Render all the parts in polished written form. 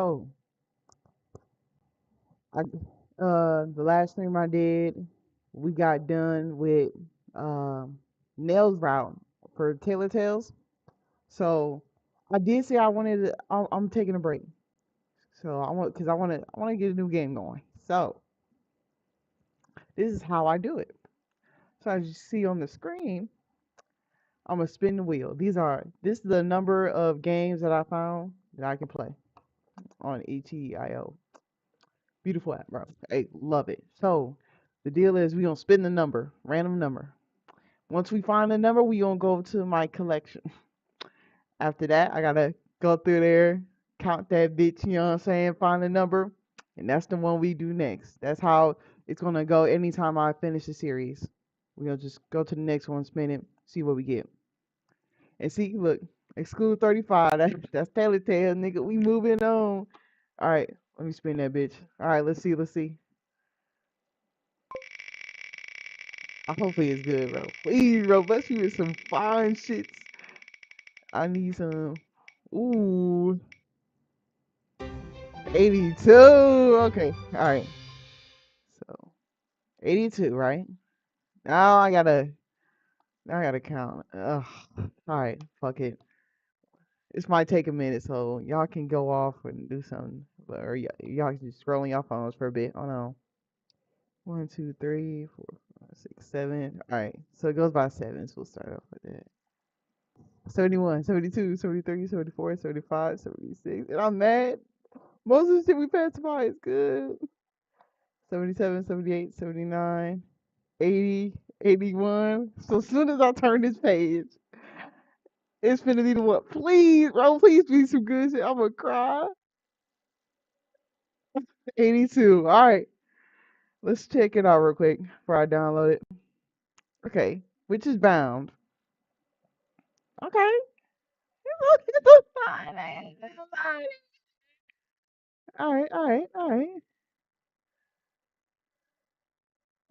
Oh, I the last stream I did, we got done with um Nails route for Taylor Tales. So I did say I wanted to, I'm taking a break. So I want because I want to get a new game going. So this is how I do it. So as you see on the screen, I'm gonna spin the wheel. This is the number of games that I found that I can play on ETIO. Beautiful app, bro. Hey, love it. So the deal is we gonna spin the number, random number. Once we find the number, we gonna go to my collection. After that, I gotta go through there, count that bitch, you know what I'm saying, find the number, and that's the one we do next. That's how it's gonna go anytime I finish the series. We gonna just go to the next one, spin it, see what we get. And see, look, exclude 35. That's Telltale, nigga. We moving on. All right, let me spin that bitch. All right, let's see, let's see. Hopefully it's good, bro. Please, bro, bless me with some fine shits. I need some. Ooh, 82. Okay, all right. So 82, right? Now I gotta count. Ugh. All right, fuck it. This might take a minute, so y'all can go off and do something, or y'all can just scroll on your phones for a bit. Oh no. 1, 2, 3, 4, 5, 6, 7. All right, so it goes by sevens. We'll start off with that. 71, 72, 73, 74, 75, 76. And I'm mad. Most of the shit we passed by is good. 77, 78, 79, 80, 81. So as soon as I turn this page, it's finna be the what? Please, bro, please be some good shit. I'm gonna cry. 82. All right, let's check it out real quick before I download it. Okay, which is bound. Okay. It's fine. All right, all right, all right.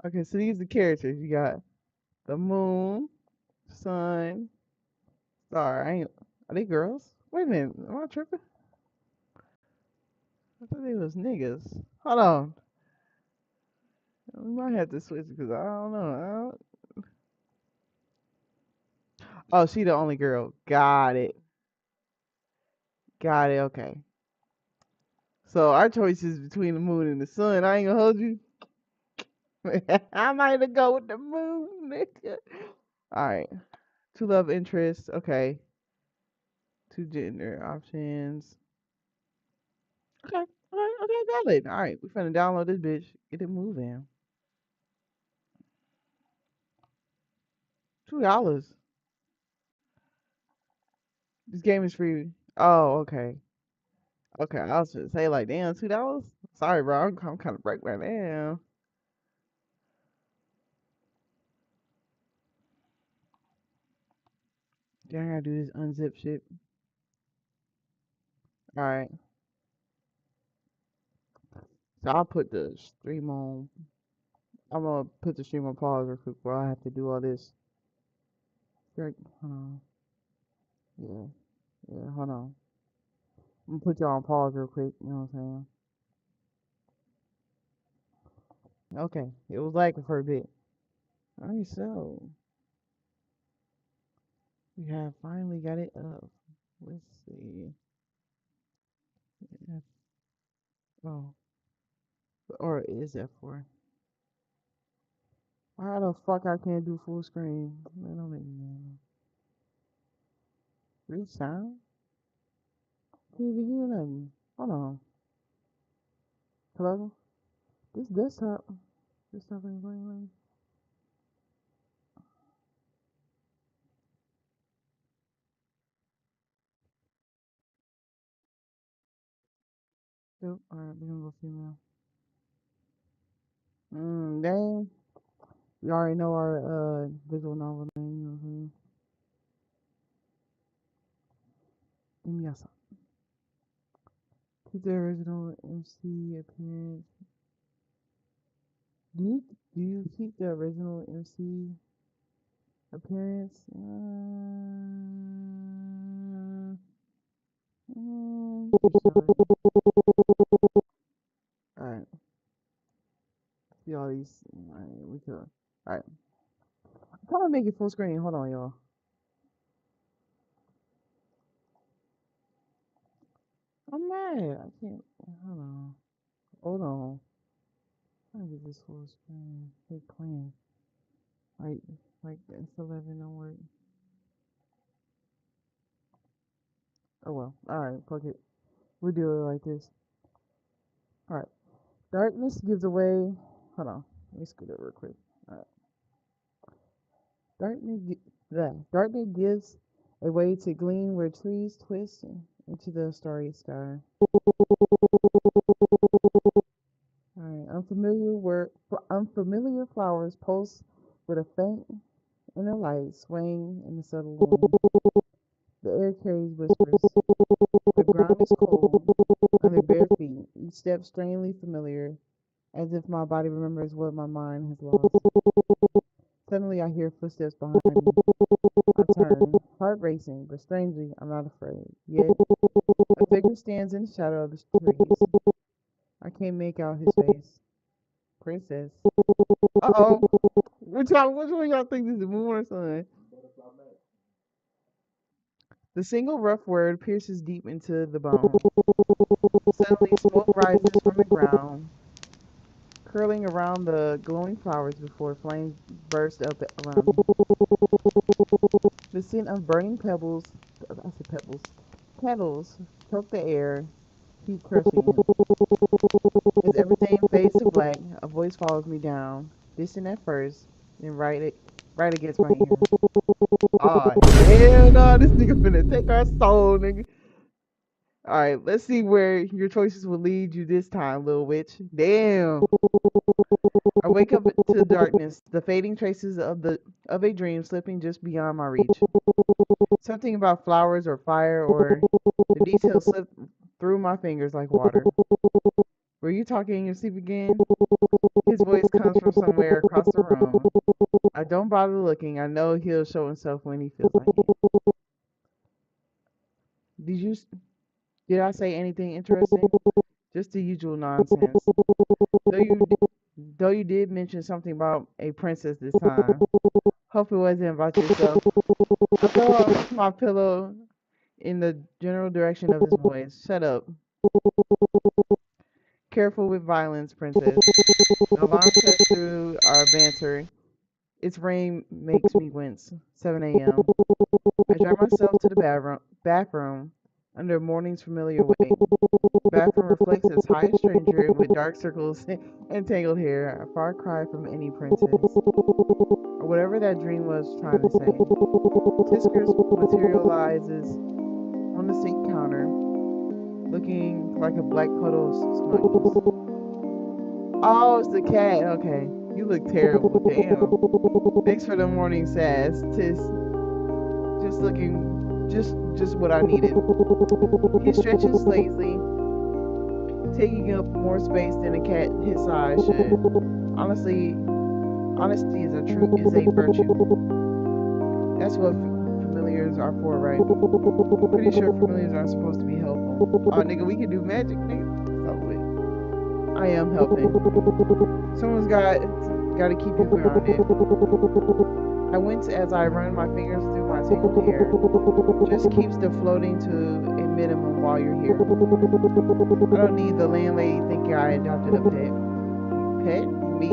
Okay, so these are the characters. You got the moon, sun, star. Are they girls? Wait a minute, am I tripping? I thought they was niggas. Hold on. We might have to switch because I don't know. Oh, she the only girl. Got it. Got it. Okay. So our choice is between the moon and the sun. I ain't gonna hold you. I might have go with the moon, nigga. All right. Two love interests. Okay. Two gender options. Okay. Okay. Valid. All right. We finna download this bitch. Get it moving. $2. This game is free. Oh, okay. Okay. I was gonna say like, damn, $2. Sorry, bro. I'm kind of broke right now. Then I gotta do this unzip shit. All right. So I'll put the stream on. I'm gonna put the stream on pause real quick while I have to do all this. Hold on. Yeah. Yeah. Hold on. I'm gonna put y'all on pause real quick. You know what I'm saying? Okay. It was lagging for a bit. Alright, so we have finally got it up. Let's see. F- Oh, or is F4? Why the fuck I can't do full screen? Man, don't make me mad. Real sound? Can't even hear nothing. Hold on. Hello? This desktop. Desktop ain't playing. Yep. Alright, we're gonna go female. Dang. We already know our visual novel name, you know what I'm saying? Inuyasha. Keep the original MC appearance. Do you keep the original MC appearance? Alright. See all these. Alright, we could. Alright. I'm trying to make it full screen. Hold on, y'all. I'm mad. I can't. Hold on. Hold on. I'm trying to get this full screen. Hey, clan. Like S11 don't work. Oh well. Alright, fuck it. We'll do it like this. Alright. Darkness gives away. Hold on. Let me scoot up real quick. Alright. Darkness gives a way to gleam where trees twist into the starry sky. Alright. Unfamiliar flowers pulse with a faint inner light, swaying in the subtle wind. The air carries whispers. The ground is cold under bare feet. Each step strangely familiar, as if my body remembers what my mind has lost. Suddenly I hear footsteps behind me. I turn, heart racing, but strangely I'm not afraid. Yet a figure stands in the shadow of the trees. I can't make out his face. Princess. Uh-oh. Which one y'all think is the moon or sun? The single rough word pierces deep into the bone. Suddenly smoke rises from the ground, curling around the glowing flowers before flames burst up around me. The scent of burning petals choke the air, heat crushing it. As everything fades to black, a voice follows me down, distant at first, then right against my ear. Oh, hell no, this nigga finna take our soul, nigga. Alright, let's see where your choices will lead you this time, little witch. Damn. I wake up to darkness, the fading traces of a dream slipping just beyond my reach. Something about flowers or fire or the details slip through my fingers like water. Were you talking in your sleep again? His voice comes from somewhere across the room. I don't bother looking. I know he'll show himself when he feels like it. Did I say anything interesting? Just the usual nonsense. Though you did mention something about a princess this time. Hope it wasn't about yourself. I throw my pillow in the general direction of his voice. Shut up. Careful with violence, princess. The alarm cuts through our banter. Its ring makes me wince. 7 a.m. I drag myself to the bathroom under morning's familiar weight. Bathroom reflects its highest stranger with dark circles and tangled hair, a far cry from any princess. Or whatever that dream was trying to say. Tiskers materializes on the sink counter, looking like a black puddle of smugness. Oh, it's the cat. Okay. You look terrible. Damn. Thanks for the morning sass. Tis just looking just what I needed. He stretches lazily, taking up more space than a cat his size should. Honestly, honesty is a virtue. That's what familiars are for, right? Pretty sure familiars aren't supposed to be helpful. Oh, nigga, we can do magic, nigga. Stop it. I am helping. Someone's got to keep you grounded. I wince as I run my fingers through my tangled hair. Just keep still floating to a minimum while you're here. I don't need the landlady thinking I adopted a pet. Pet? Me?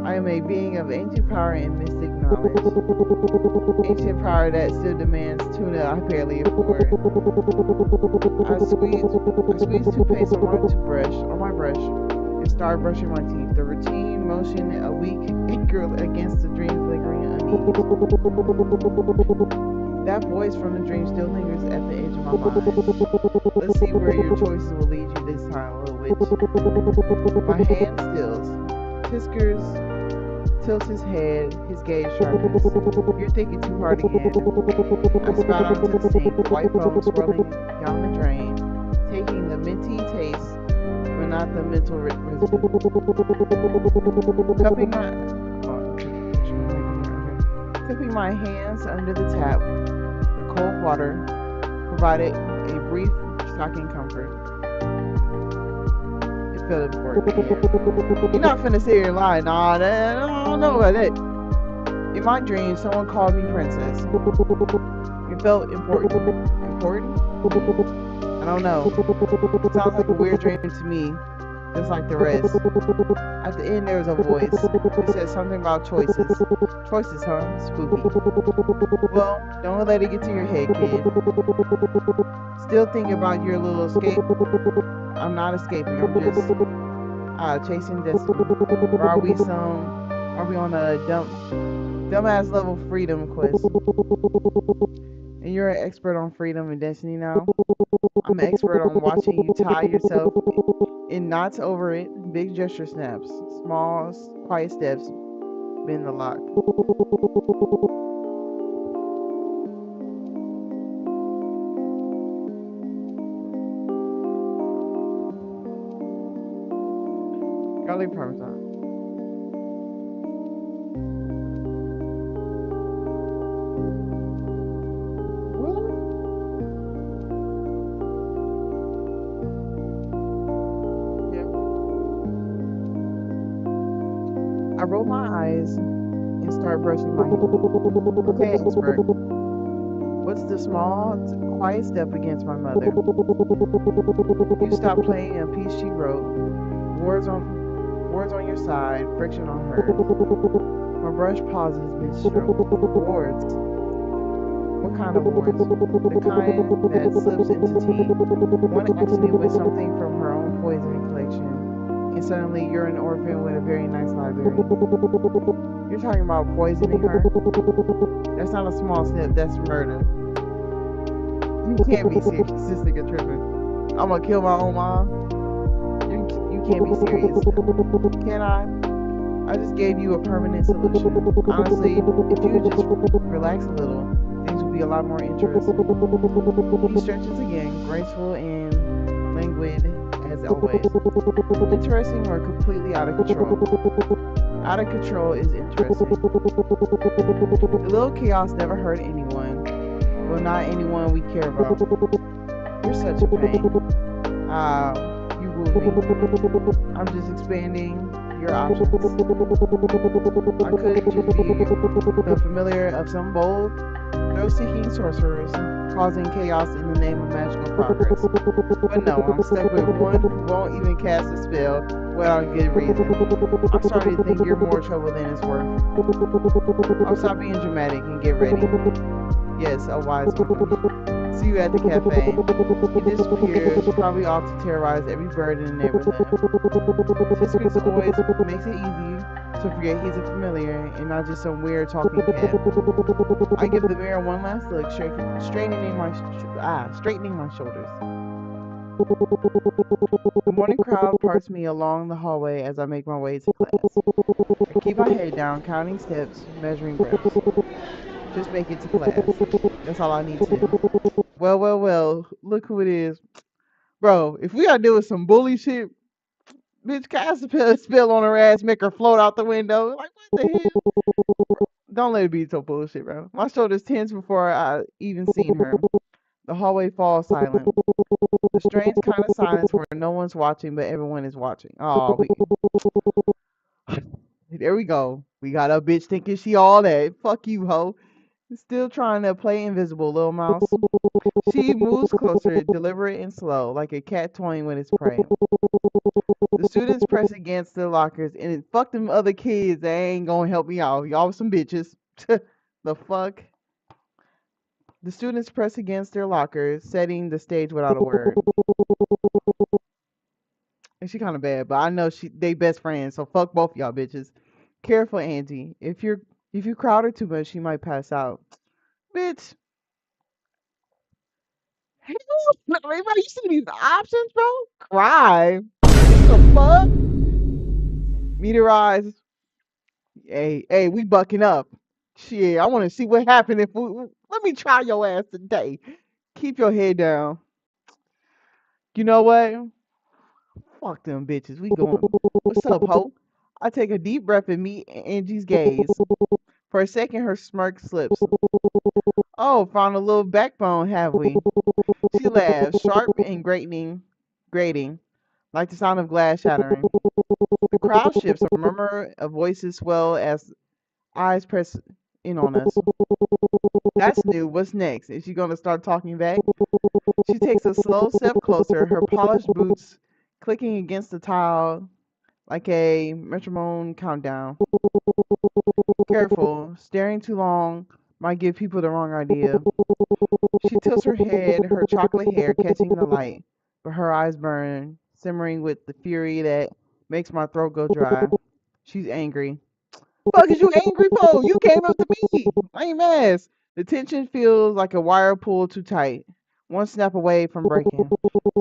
I am a being of ancient power and mystic knowledge. Ancient power that still demands tuna I barely afford. I squeeze toothpaste on my brush and start brushing my teeth. The routine motion a weak anchor against the dream flickering unease. That voice from the dream still lingers at the edge of my mind. Let's see where your choices will lead you this time, little witch. My hand stills. Tiskers tilts his head, his gaze sharpens. You're thinking too hard again. I spout onto the sink, white foam swirling down the drain, taking the minty taste, but not the mental residue. Cupping my hands under the tap, the cold water provided a brief, shocking comfort. It felt important, yeah. You're not finna sit here and lie. Nah, I don't know about it. In my dream, someone called me princess. It felt important. Important? I don't know. It sounds like a weird dream to me, just like the rest. At the end, there was a voice. It said something about choices. Choices, huh? Spooky. Well, don't let it get to your head, kid. Still thinking about your little escape? I'm not escaping. I'm just chasing destiny. Or are we on a dumbass level freedom quest? And you're an expert on freedom and destiny now. I'm an expert on watching you tie yourself in knots over it. Big gesture snaps. Small, quiet steps. Bend the lock. Garlic parmesan. Yeah. I roll my eyes and start brushing my hair. Okay, expert. What's the small, quiet step against my mother? You stop playing a piece she wrote. Words on your side, friction on hers. My brush pauses mid-stroke. Words. What kind of words? The kind that slips into tea. One accident with something from her own poison collection, and suddenly you're an orphan with a very nice library. You're talking about poisoning her? That's not a small step, that's murder. You can't be serious, this nigga tripping. I'm gonna kill my own mom? You can't be serious. Can I? I just gave you a permanent solution. Honestly, if you just relax a little, things will be a lot more interesting. He stretches again, graceful and languid as always. Interesting or completely out of control? Out of control is interesting. The little chaos never hurt anyone. Well, not anyone we care about. You're such a pain. You woo me. I'm just expanding your options. I could just be the familiar of some bold, thrill-seeking sorcerers causing chaos in the name of magical progress. But no, I'm stuck with one who won't even cast a spell without good reason. I'm starting to think you're more trouble than it's worth. I'll stop being dramatic and get ready. Yes, a wise one. See you at the cafe. He disappears, probably off to terrorize every bird in the neighborhood. Tiskus always makes it easy to forget he's a familiar and not just some weird talking cat. I give the mirror one last look, straightening my shoulders. The morning crowd parts me along the hallway as I make my way to class. I keep my head down, counting steps, measuring breaths. Just make it to class. That's all I need to do. Well, look who it is. Bro, if we gotta deal with some bully shit, bitch, cast a spell on her ass, make her float out the window. Like, what the hell? Don't let it be so bullshit, bro. My shoulders tense before I even seen her. The hallway falls silent. The strange kind of silence where no one's watching, but everyone is watching. Oh, there we go. We got a bitch thinking she all that. Fuck you, hoe. Still trying to play invisible, little mouse. She moves closer, deliberate and slow, like a cat toying with its prey. The students press against the lockers, and fuck them other kids. They ain't gonna help me out. Y'all some bitches. The fuck? The students press against their lockers, setting the stage without a word. And she kind of bad, but I know they best friends, so fuck both y'all bitches. Careful, Angie. If you crowd her too much, she might pass out. Bitch. Hell no. Everybody, you see these options, bro? Cry. The fuck? Meteorize. Hey, we bucking up. Shit, I want to see what happened if we. Let me try your ass today. Keep your head down. You know what? Fuck them bitches. We going. What's up, ho? I take a deep breath and meet Angie's gaze. For a second, her smirk slips. Oh, found a little backbone, have we? She laughs, sharp and grating, like the sound of glass shattering. The crowd shifts, a murmur of voices swell as eyes press in on us. That's new. What's next? Is she going to start talking back? She takes a slow step closer, her polished boots clicking against the tile like a metronome countdown. Careful, staring too long might give people the wrong idea. She tilts her head, her chocolate hair catching the light, but her eyes burn, simmering with the fury that makes my throat go dry. She's angry. Fuck is you angry for? You came up to me. Lame ass. The tension feels like a wire pulled too tight. One snap away from breaking.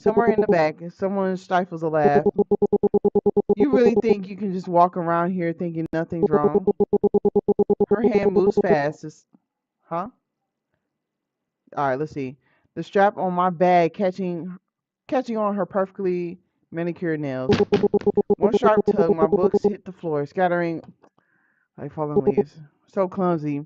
Somewhere in the back, someone stifles a laugh. You really think you can just walk around here thinking nothing's wrong? Her hand moves fast. Huh? Alright, let's see. The strap on my bag catching on her perfectly manicured nails. One sharp tug, my books hit the floor, scattering like falling leaves. So clumsy.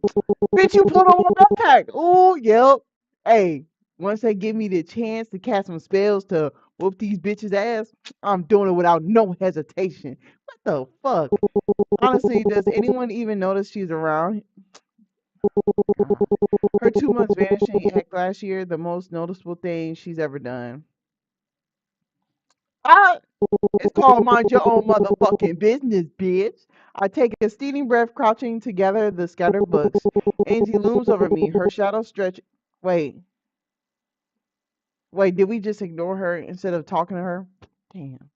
Bitch, you pulled on my backpack. Ooh, yep. Hey, once they give me the chance to cast some spells to whoop these bitches' ass, I'm doing it without no hesitation. What the fuck? Honestly, does anyone even notice she's around? Her 2 months vanishing act last year, the most noticeable thing she's ever done. Ah, it's called mind your own motherfucking business, bitch. I take a steaming breath, crouching together the scattered books. Angie looms over me, her shadow stretch. Wait, did we just ignore her instead of talking to her? Damn.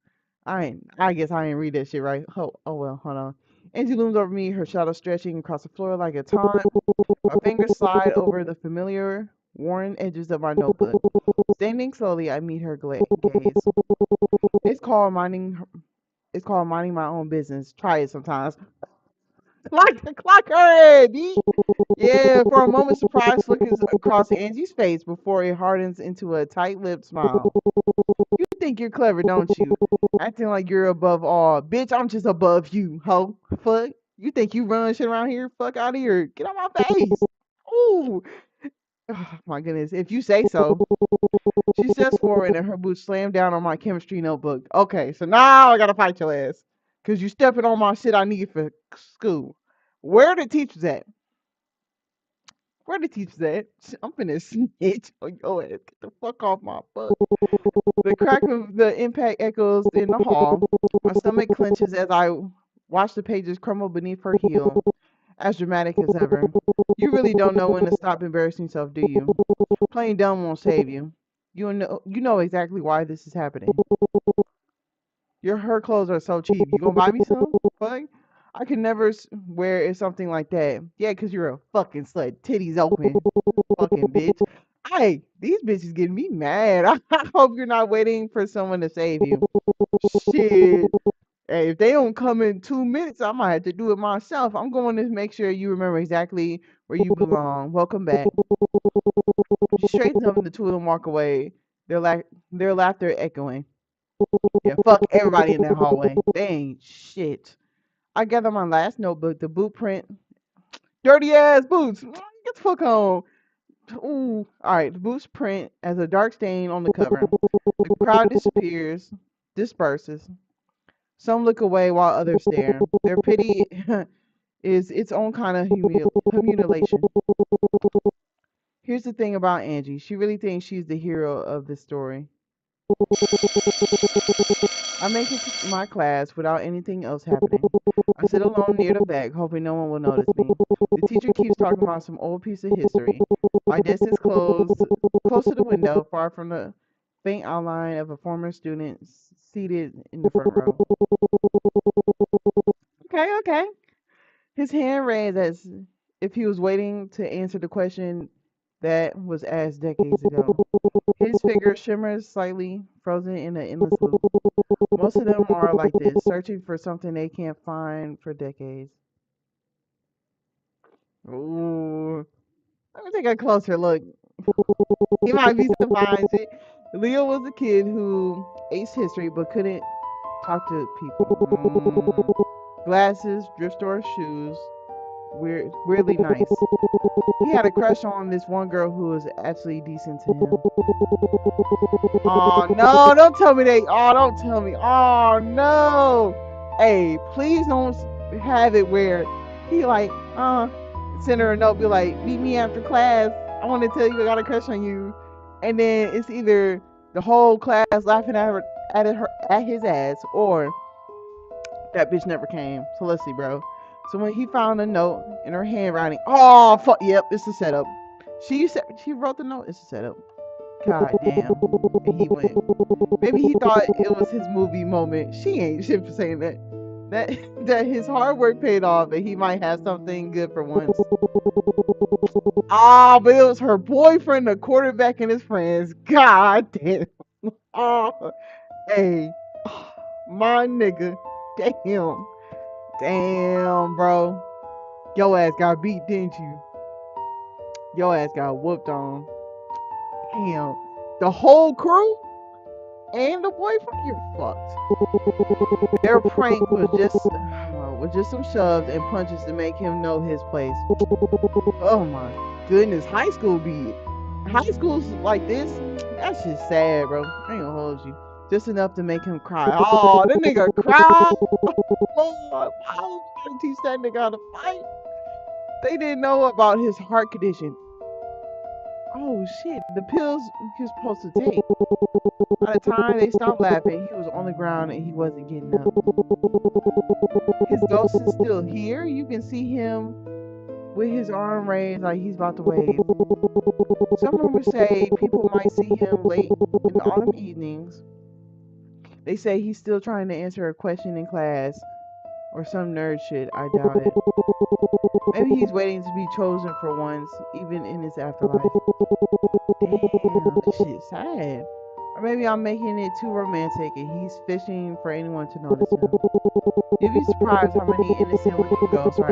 I guess I ain't read that shit right. Oh well, hold on. Angie looms over me, her shadow stretching across the floor like a taunt. My fingers slide over the familiar, worn edges of my notebook. Standing slowly, I meet her gaze. It's called minding. It's called minding my own business. Try it sometimes. Like the clock her head. Yeah, for a moment, surprise flickers across Angie's face before it hardens into a tight-lipped smile. You think you're clever, don't you? Acting like you're above all. Bitch, I'm just above you, ho. Fuck. You think you run shit around here? Fuck out of here. Get out my face. Ooh. Oh, my goodness. If you say so. She steps forward and her boots slam down on my chemistry notebook. Okay, so now I gotta fight your ass. Because you stepping on my shit I need for school. Where the teachers at? Where the teachers at? I'm finna snitch on your ass. Get the fuck off my butt. The crack of the impact echoes in the hall. My stomach clenches as I watch the pages crumble beneath her heel. As dramatic as ever. You really don't know when to stop embarrassing yourself, do you? Playing dumb won't save you. You know exactly why this is happening. Her clothes are so cheap. You gonna buy me some? Fuck. I could never wear something like that. Yeah, cause you're a fucking slut. Titties open. Fucking bitch. Hey, these bitches getting me mad. I hope you're not waiting for someone to save you. Shit. Hey, if they don't come in 2 minutes, I might have to do it myself. I'm going to make sure you remember exactly where you belong. Welcome back. She straightens up and the two of them walk away, their laughter echoing. Yeah, fuck everybody in that hallway. They ain't shit. I gather my last notebook, the boot print. Dirty ass boots. Get the fuck home. Ooh. Alright, the boots print as a dark stain on the cover. The crowd disperses. Some look away while others stare. Their pity is its own kind of humiliation. Here's the thing about Angie. She really thinks she's the hero of this story. I make it to my class without anything else happening. I sit alone near the back, hoping no one will notice me. The teacher keeps talking about some old piece of history. My desk is close to the window, far from the faint outline of a former student seated in the front row. Okay. His hand raised as if he was waiting to answer the question that was asked decades ago. His figure shimmers slightly, frozen in an endless loop. Most of them are like this, searching for something they can't find for decades. Ooh. Let me take a closer look. He might be surprised. Leo was a kid who aced history but couldn't talk to people. Glasses, thrift store shoes, weirdly nice. He had a crush on this one girl who was actually decent to him. Oh no, don't tell me they. Oh, don't tell me. Oh no. Hey, please don't have it where he like, send her a note, be like, meet me after class. I want to tell you I got a crush on you. And then it's either the whole class laughing at his ass, or that bitch never came. So let's see, bro. So when he found a note in her handwriting, oh fuck, yep, it's a setup. She wrote the note. It's a setup. God damn. And he went. Maybe he thought it was his movie moment. She ain't shit for saying that. That his hard work paid off and he might have something good for once. Ah, but it was her boyfriend, the quarterback, and his friends. God damn. Oh, hey, my nigga. Damn. Damn, bro. Your ass got beat, didn't you? Your ass got whooped on. Damn. The whole crew and the boyfriend, you're fucked. Their prank was just some shoves and punches to make him know his place. Oh my goodness, high school beat. High school's like this. That's just sad, bro. I ain't gonna hold you. Just enough to make him cry. Oh, that nigga cried. Lord, how was gonna teach that nigga how to fight? They didn't know about his heart condition. Oh shit, the pills he was supposed to take. By the time they stopped laughing, he was on the ground and he wasn't getting up. His ghost is still here. You can see him with his arm raised like he's about to wave. Some rumors say people might see him late in the autumn evenings. They say he's still trying to answer a question in class or some nerd shit. I doubt it. Maybe he's waiting to be chosen for once, even in his afterlife. Damn, this shit's sad. Or maybe I'm making it too romantic and he's fishing for anyone to notice him. You'd be surprised how many innocent looking ghosts are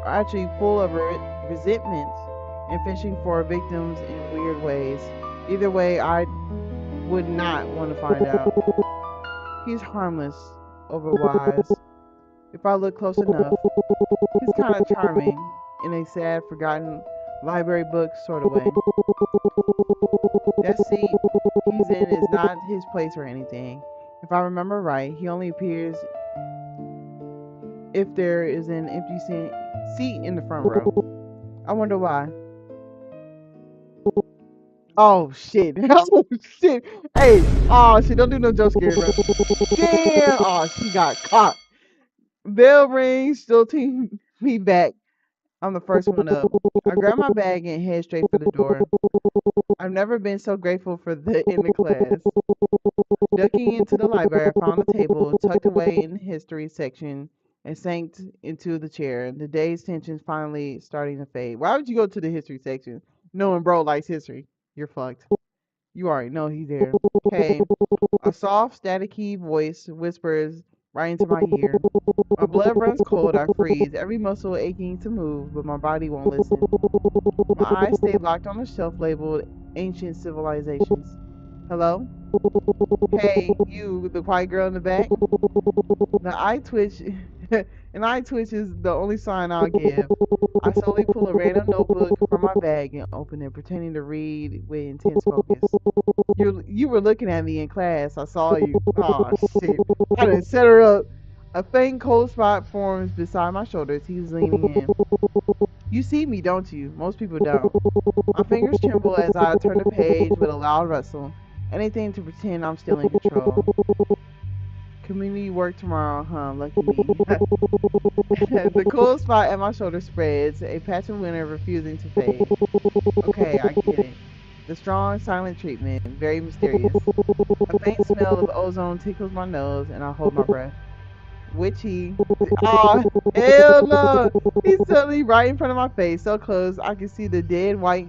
actually full of resentment and fishing for victims in weird ways. Either way, I would not want to find out. He's harmless, overwise. If I look close enough, he's kind of charming in a sad, forgotten library book sort of way. That seat he's in is not his place or anything. If I remember right, he only appears if there is an empty seat in the front row. I wonder why. Oh shit. Oh shit. Hey, oh shit, don't do no jump scare, bro. Damn. Oh, she got caught. Bell rings, still team me back. I'm the first one up. I grab my bag and head straight for the door. I've never been so grateful for in the class. Ducking into the library, I found a table tucked away in the history section and sank into the chair. The day's tension finally starting to fade. Why would you go to the history section knowing bro likes history? You're fucked. You already know he's there. Hey, a soft, staticky voice whispers right into my ear. My blood runs cold, I freeze, every muscle aching to move, but my body won't listen. My eyes stay locked on a shelf labeled Ancient Civilizations. Hello? Hey, you, the quiet girl in the back? The eye twitch, an eye twitch is the only sign I'll give. I slowly pull a random notebook from my bag and open it, pretending to read with intense focus. You were looking at me in class. I saw you. Oh shit! I done set her up. A faint cold spot forms beside my shoulders. He's leaning in. You see me, don't you? Most people don't. My fingers tremble as I turn the page with a loud rustle. Anything to pretend I'm still in control. Community work tomorrow, huh? Lucky me. The cold spot at my shoulder spreads, a patch of winter refusing to fade. Okay, I get it. The strong, silent treatment, very mysterious. A faint smell of ozone tickles my nose, and I hold my breath. Witchy. Oh, hell no! He's suddenly right in front of my face, so close I can see the dead white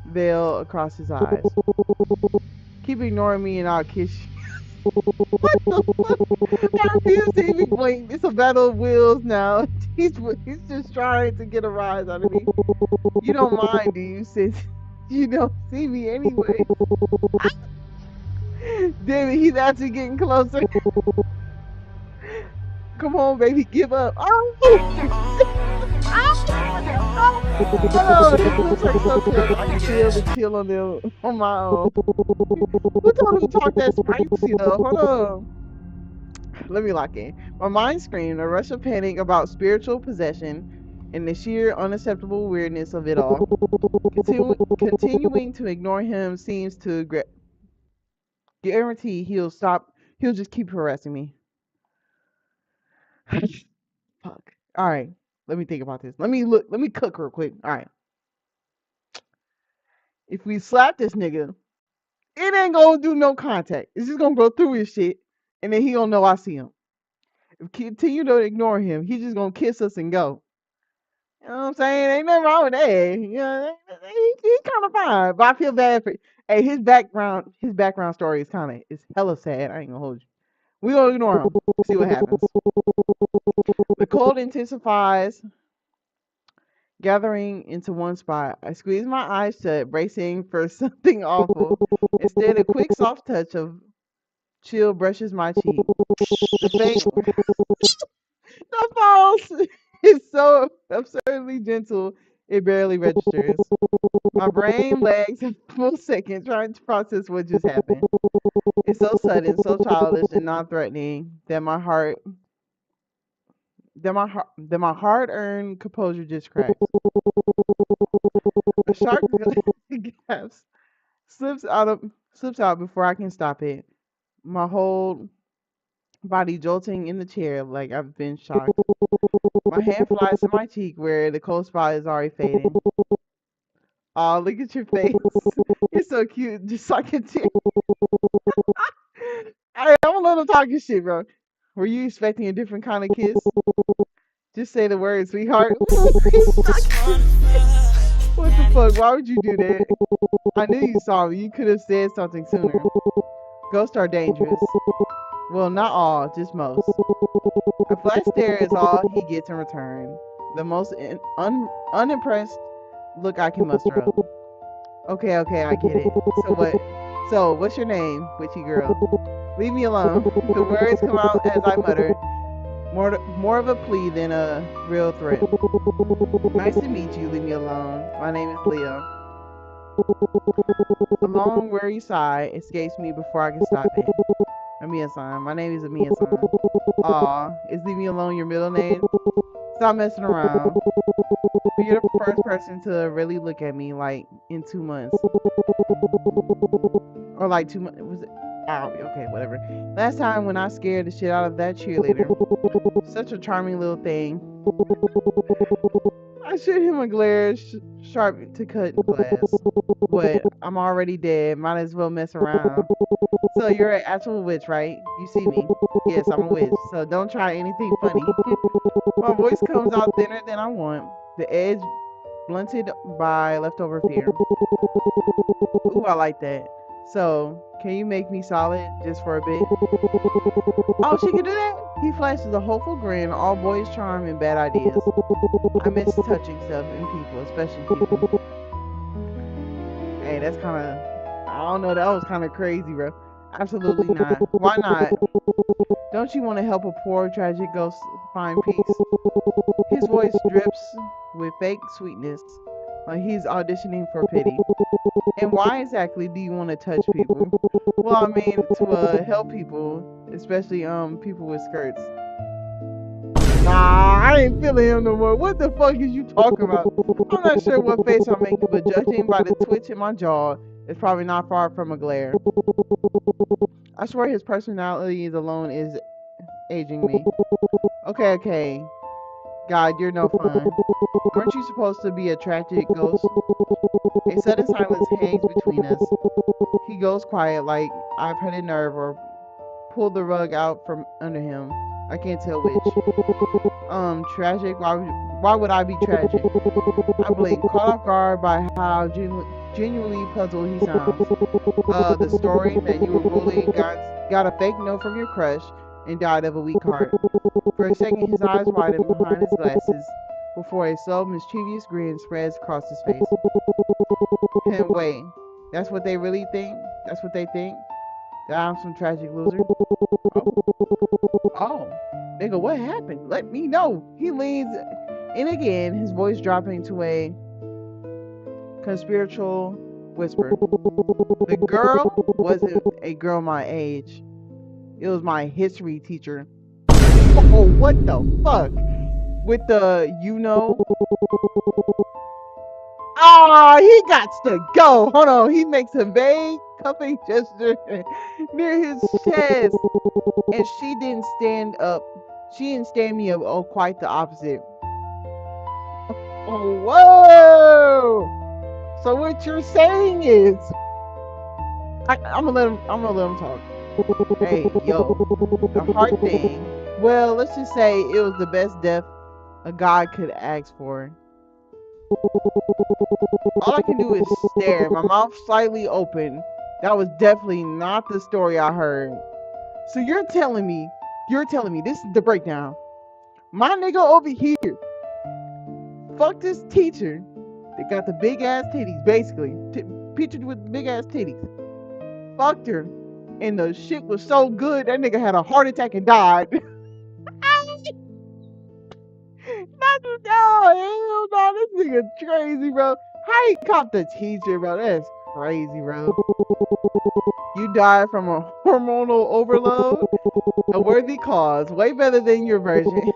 veil across his eyes. Keep ignoring me and I'll kiss you. What the fuck? I refuse to even blink. It's a battle of wills now. He's just trying to get a rise out of me. You don't mind, do you, sis? You don't see me anyway. Damn it, he's actually getting closer. Come on, baby, give up. Oh, oh, this looks like so chill. I can feel the chill on them on my own. Who told him to talk that spicy though? Hold on. Let me lock in. My mind screamed a rush of panic about spiritual possession and the sheer unacceptable weirdness of it all. Continuing to ignore him seems to guarantee he'll stop. He'll just keep harassing me. Fuck. All right. Let me think about this. Let me look. Let me cook real quick. All right. If we slap this nigga, it ain't gonna do no contact. It's just gonna go through his shit, and then he don't know I see him. If continue to ignore him, he's just gonna kiss us and go. You know what I'm saying? Ain't nothing wrong with that. You know, he's kind of fine, but I feel bad for. Hey, his background story is hella sad. I ain't gonna hold you. We gonna ignore him. See what happens. The cold intensifies, gathering into one spot. I squeeze my eyes shut, bracing for something awful. Instead, a quick, soft touch of chill brushes my cheek. The the pulse is so absurdly gentle, it barely registers. My brain lags a full second trying to process what just happened. It's so sudden, so childish, and non-threatening that my hard-earned composure just cracks. A sharp gasp slips out before I can stop it. My whole body jolting in the chair like I've been shocked. My hand flies to my cheek where the cold spot is already fading. Oh, look at your face. You're so cute, just like a tear. I'm a little talking shit, bro. Were you expecting a different kind of kiss? Just say the word, sweetheart. What the fuck? Why would you do that? I knew you saw me. You could have said something sooner. Ghosts are dangerous. Well, not all, just most. A flat stare is all he gets in return. The most unimpressed look I can muster up. Okay, I get it. So what? So, what's your name, witchy girl? Leave me alone. The words come out as I mutter. More of a plea than a real threat. Nice to meet you. Leave me alone. My name is Leo. A long, weary sigh escapes me before I can stop it. Amia-san. My name is Amia-san. Aw, is leave me alone your middle name? Stop messing around. You're the first person to really look at me like in 2 months. Or like 2 months. Was it? Oh, okay, whatever. Last time when I scared the shit out of that cheerleader. Such a charming little thing. I shoot him a glare sharp to cut glass. What? I'm already dead. Might as well mess around. So you're an actual witch, right? You see me? Yes, I'm a witch. So don't try anything funny. My voice comes out thinner than I want. The edge blunted by leftover fear. Ooh, I like that. So, can you make me solid just for a bit? Oh, she can do that? He flashes a hopeful grin, all boyish charm and bad ideas. I miss touching stuff and people, especially people. Hey, that's kind of, I don't know, that was kind of crazy, bro. Absolutely not. Why not? Don't you want to help a poor, tragic ghost find peace? His voice drips with fake sweetness, like he's auditioning for pity. And why exactly do you want to touch people? Well, I mean, to help people, especially people with skirts. Nah, I ain't feeling him no more. What the fuck is you talking about? I'm not sure what face I'm making, but judging by the twitch in my jaw, it's probably not far from a glare. I swear his personality alone is aging me. Okay. God, you're no fun. Weren't you supposed to be a tragic ghost? A sudden silence hangs between us. He goes quiet like I've had a nerve or pulled the rug out from under him. I can't tell which. Tragic? Why would I be tragic? I blink, caught off guard by how genuinely puzzled he sounds. The story that you were bullied, got a fake note from your crush, and died of a weak heart. For a second, his eyes widen behind his glasses before a slow, mischievous grin spreads across his face. And wait, that's what they really think? That's what they think? That I'm some tragic loser? Oh. Nigga, what happened? Let me know. He leans in again, his voice dropping to a conspiratorial whisper. The girl wasn't a girl my age. It was my history teacher. Oh, what the fuck? With the, Ah, he got to go. Hold on. He makes a vague cupping gesture near his chest. And she didn't stand up. She didn't stand me up. Oh, quite the opposite. Oh, whoa. So what you're saying is, I'm gonna let him talk. Hey, yo, the heart thing. Well, let's just say it was the best death a god could ask for. All I can do is stare, my mouth slightly open. That was definitely not the story I heard. So you're telling me this is the breakdown. My nigga over here fucked this teacher that got the big ass titties, basically. Pictured with big ass titties. Fucked her. And the shit was so good, that nigga had a heart attack and died. Not the hell no, this nigga crazy, bro. How he caught the teacher, bro? That's crazy, bro. You died from a hormonal overload, a worthy cause, way better than your version.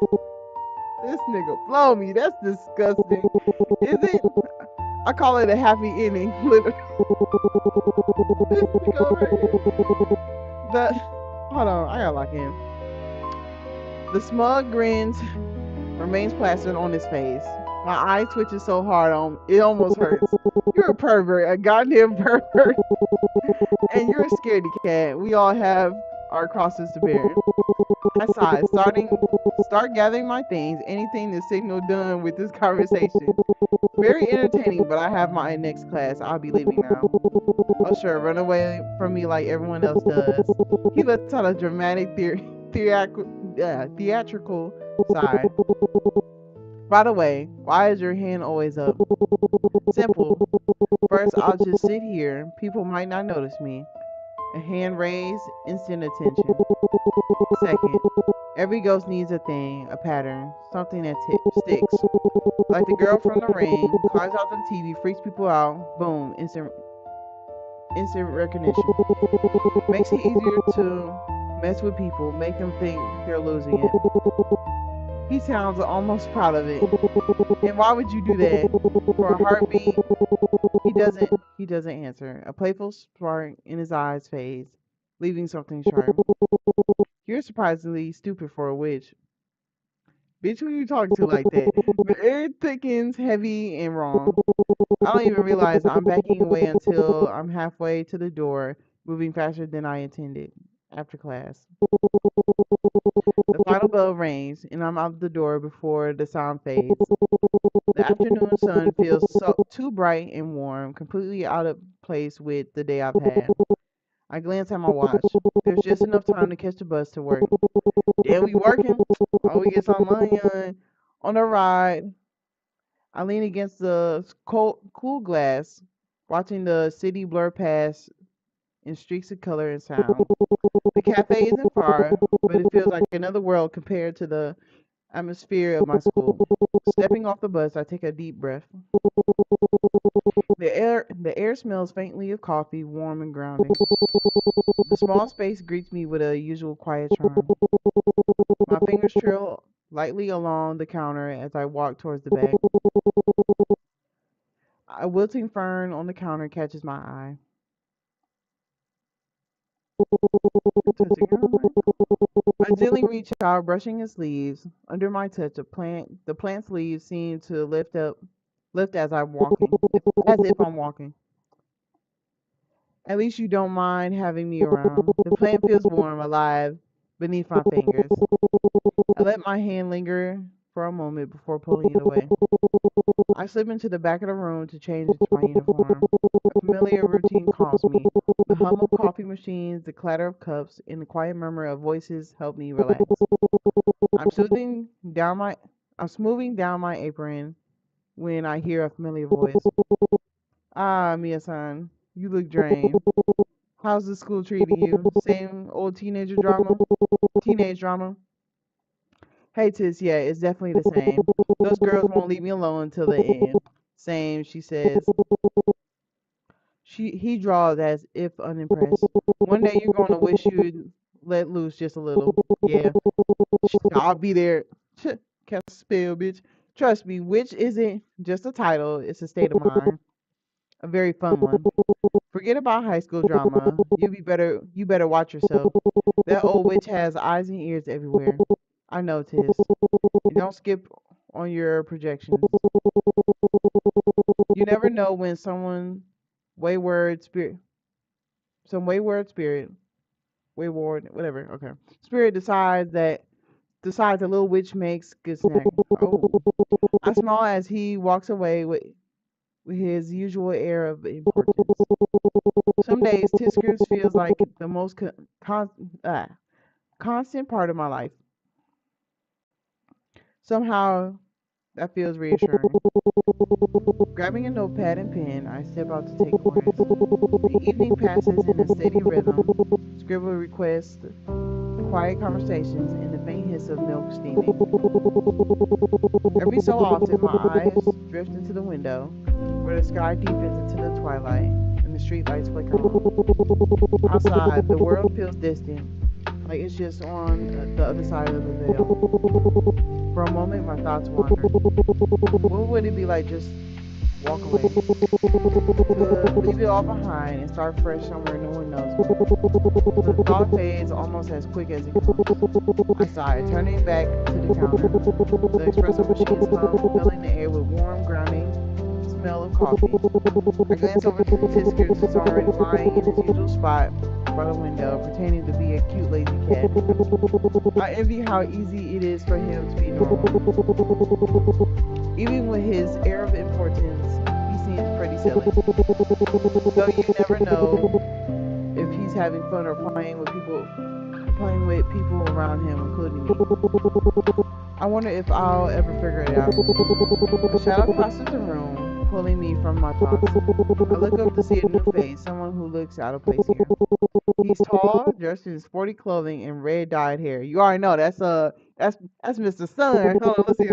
This nigga blow me. That's disgusting. Is it? I call it a happy ending. Literally. This nigga right here. The hold on, I gotta lock in. The smug grins remains plastered on his face. My eye twitches so hard on it almost hurts. You're a pervert, a goddamn pervert. And you're a scaredy cat. We all have our crosses to bear. I sigh, start gathering my things, anything to signal done with this conversation. Very entertaining, but I have my next class. I'll be leaving now. Oh sure, run away from me like everyone else does. He lets out a dramatic theatrical sigh. By the way, why is your hand always up? Simple. First, I'll just sit here. People might not notice me. A hand raised, instant attention. Second, every ghost needs a thing, a pattern, something that sticks. Like the girl from the ring, climbs out the TV, freaks people out, boom, instant recognition. Makes it easier to mess with people, make them think they're losing it. He sounds almost proud of it. And why would you do that? For a heartbeat, he doesn't answer. A playful spark in his eyes fades, leaving something sharp. You're surprisingly stupid for a witch. Bitch, who you talking to like that? The air thickens, heavy and wrong. I don't even realize I'm backing away until I'm halfway to the door, moving faster than I intended. After class. The final bell rings, and I'm out the door before the sound fades. The afternoon sun feels too bright and warm, completely out of place with the day I've had. I glance at my watch. There's just enough time to catch the bus to work. Damn, we working? Oh, we get some money on the ride. I lean against the cool glass, watching the city blur past in streaks of color and sound. The cafe isn't far, but it feels like another world compared to the atmosphere of my school. Stepping off the bus, I take a deep breath. The air smells faintly of coffee, warm and grounding. The small space greets me with a usual quiet charm. My fingers trail lightly along the counter as I walk towards the bag. A wilting fern on the counter catches my eye. I gently reach out, brushing its leaves. Under my touch, the plant's leaves seem to lift as I'm walking, as if I'm walking. At least you don't mind having me around. The plant feels warm, alive, beneath my fingers. I let my hand linger for a moment before pulling it away. I slip into the back of the room to change into my uniform. A familiar routine calms me. The hum of coffee machines, the clatter of cups, and the quiet murmur of voices help me relax. I'm smoothing down my I'm smoothing down my apron when I hear a familiar voice. Ah, Mia-san, you look drained. How's the school treating you? Same old teenage drama? Hey, Tis, yeah, it's definitely the same. Those girls won't leave me alone until the end. Same, she says. He draws as if unimpressed. One day you're gonna wish you'd let loose just a little. Yeah, I'll be there. Can't spell, bitch. Trust me, witch isn't just a title, it's a state of mind. A very fun one. Forget about high school drama. You better watch yourself. That old witch has eyes and ears everywhere. I know, Tis. You don't skip on your projections. You never know when wayward spirit some wayward spirit wayward whatever, okay. Spirit decides a little witch makes good snack. Oh. I smile as he walks away with his usual air of importance. Some days Tiskers feels like the most uh, constant part of my life. Somehow that feels reassuring. Grabbing a notepad and pen, I step out to take orders. The evening passes in a steady rhythm, scribble requests, quiet conversations, and the faint hiss of milk steaming. Every so often, my eyes drift into the window, where the sky deepens into the twilight and the streetlights flicker on. Outside, the world feels distant, like it's just on the other side of the veil. For a moment, my thoughts wander. What would it be like just walk away? To leave it all behind and start fresh somewhere no one knows me. The thought fades almost as quick as it comes. I sigh, turning back to the counter. The espresso machine hum, filling the air with warm, grounding smell of coffee. I glance over to the Tiskers, who's already lying in his usual spot by the window, pretending to be a cute lazy cat. I envy how easy it is for him to be normal. Even with his air of importance, he seems pretty silly. Though you never know if he's having fun or playing with people around him, including me. I wonder if I'll ever figure it out. A shadow crosses the room, pulling me from my thoughts. I look up to see a new face, someone who looks out of place here. He's tall, dressed in sporty clothing and red dyed hair. You already know that's Mr. Sun. Hold on, let's see.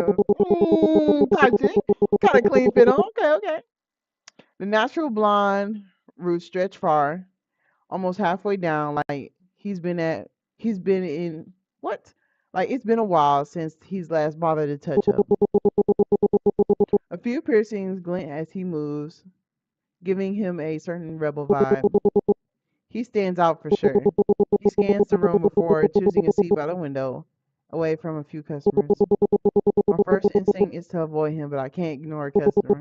Touch it. Kind of clean fit on. Okay, okay. The natural blonde roots stretch far, almost halfway down, like he's been in what? Like it's been a while since he's last bothered to touch up. A few piercings glint as he moves, giving him a certain rebel vibe. He stands out for sure. He scans the room before choosing a seat by the window, away from a few customers. My first instinct is to avoid him, but I can't ignore a customer.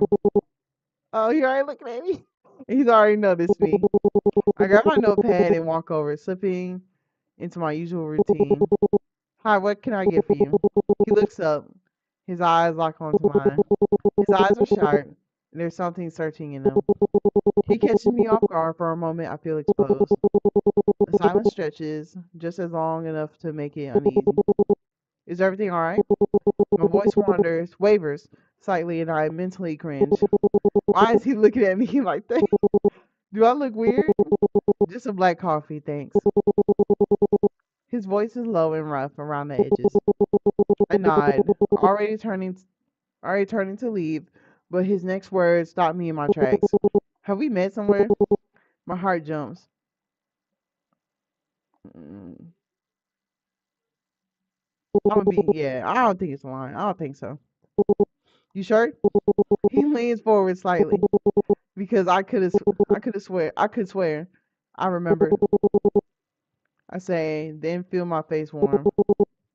Oh, he already looking at me. He's already noticed me. I grab my notepad and walk over, slipping into my usual routine. Hi, what can I get for you? He looks up. His eyes lock onto mine. His eyes are sharp, and there's something searching in them. He catches me off guard for a moment. I feel exposed. The silence stretches just as long enough to make it uneasy. Is everything all right? My voice wavers slightly, and I mentally cringe. Why is he looking at me like that? Do I look weird? Just a black coffee, thanks. His voice is low and rough around the edges. I nod, already turning to leave, but his next words stop me in my tracks. Have we met somewhere? My heart jumps. Mm, yeah, I don't think it's a line. I don't think so. You sure? He leans forward slightly because I could swear. I remember. I say, then feel my face warm.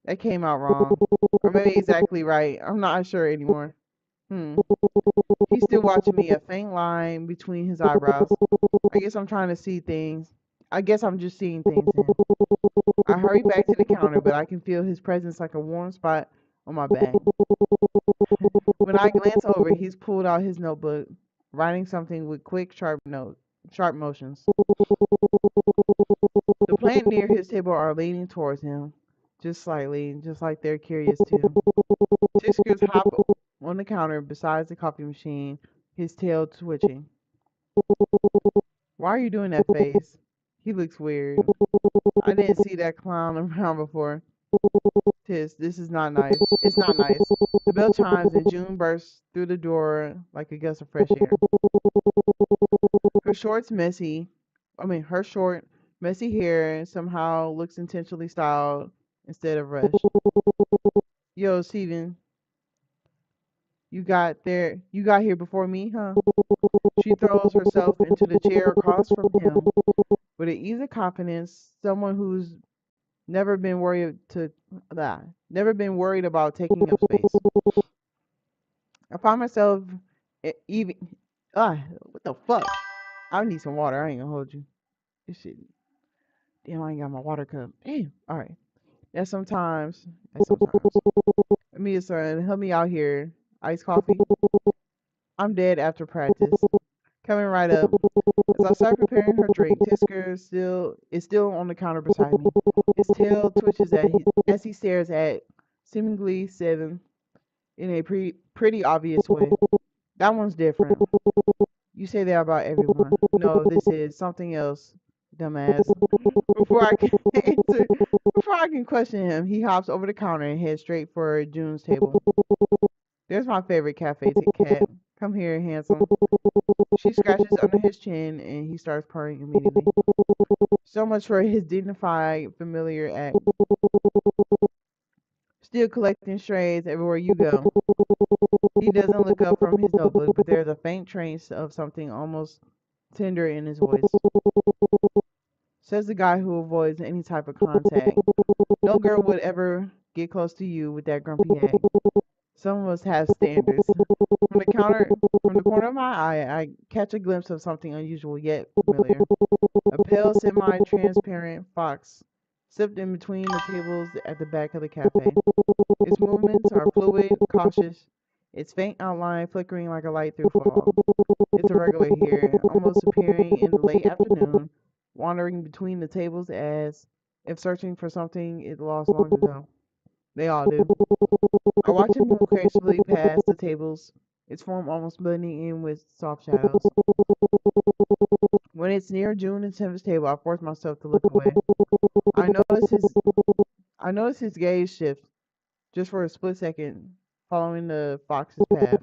That came out wrong. Or maybe exactly right. I'm not sure anymore. Hmm. He's still watching me, a faint line between his eyebrows. I guess I'm trying to see things. I guess I'm just seeing things in. I hurry back to the counter, but I can feel his presence like a warm spot on my back. When I glance over, he's pulled out his notebook, writing something with quick, sharp motions. The plant near his table are leaning towards him, just slightly, just like they're curious too. Tiskers hop on the counter beside the coffee machine, his tail twitching. Why are you doing that face? He looks weird. I didn't see that clown around before. This is not nice. It's not nice. The bell chimes and June bursts through the door like a gust of fresh air. Her shorts messy. Her short, messy hair somehow looks intentionally styled instead of rushed. Yo, Steven, you got here before me, huh? She throws herself into the chair across from him with an easy confidence, someone who's never been worried to never been worried about taking up space. I find myself even what the fuck? I need some water. I ain't gonna hold you. This shit. Damn, I ain't got my water cup. Damn. All right. Sometimes. That's sometimes. Me and son, help me out here. Iced coffee. I'm dead after practice. Coming right up. As I start preparing her drink, Tisker is still on the counter beside me. His tail twitches as he stares at seemingly seven in a pretty obvious way. That one's different. You say that about everyone. No, this is something else, dumbass. Before I can answer, before I can question him, he hops over the counter and heads straight for June's table. There's my favorite cafe cat. Come here, handsome. She scratches under his chin and he starts purring immediately. So much for his dignified, familiar act. Still collecting strays everywhere you go. He doesn't look up from his notebook, but there's a faint trace of something almost tender in his voice. Says the guy who avoids any type of contact. No girl would ever get close to you with that grumpy act. Some of us have standards. From the corner of my eye, I catch a glimpse of something unusual yet familiar. A pale, semi-transparent fox slipped in between the tables at the back of the cafe. Its movements are fluid, cautious, its faint outline flickering like a light through fog. It's a regular here, almost appearing in the late afternoon, wandering between the tables as if searching for something it lost long ago. They all do. I watch it move gracefully past the tables, its form almost blending in with soft shadows. When it's near June and Tim's table, I force myself to look away. I notice his I notice his gaze shift just for a split second, following the fox's path.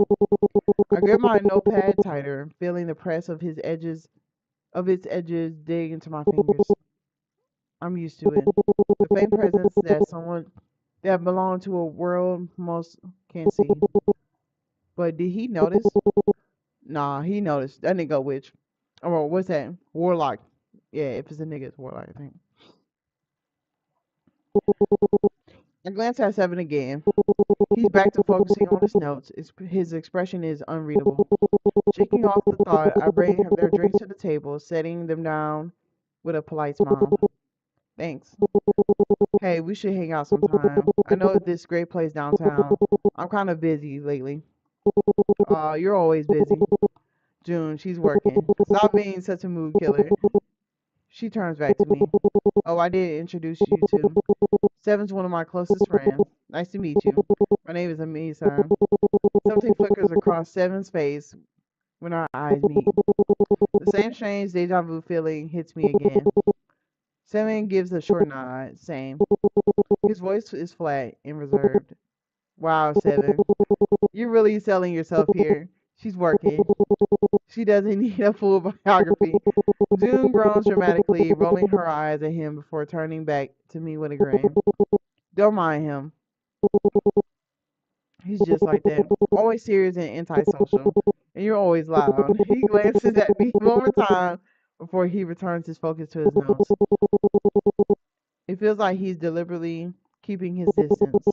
I grip my notepad tighter, feeling the press of its edges dig into my fingers. I'm used to it. The faint presence that belonged to a world most can't see. But did he notice? Nah, he noticed. That nigga witch. Or what's that? Warlock. Yeah, if it's a nigga, it's warlock, I think. I glance at Seven again. He's back to focusing on his notes. His expression is unreadable. Shaking off the thought, I bring their drinks to the table, setting them down with a polite smile. Thanks. Hey, we should hang out sometime. I know this great place downtown. I'm kind of busy lately. You're always busy. June, she's working. Stop being such a mood killer. She turns back to me. Oh, I did introduce you to. Seven's one of my closest friends. Nice to meet you. My name is Amisa. Something flickers across Seven's face when our eyes meet. The same strange deja vu feeling hits me again. Seven gives a short nod, same. His voice is flat and reserved. Wow, Seven. You're really selling yourself here. She's working. She doesn't need a full biography. June groans dramatically, rolling her eyes at him before turning back to me with a grin. Don't mind him. He's just like that. Always serious and antisocial. And you're always loud. He glances at me one more time before he returns his focus to his nose. It feels like he's deliberately keeping his distance.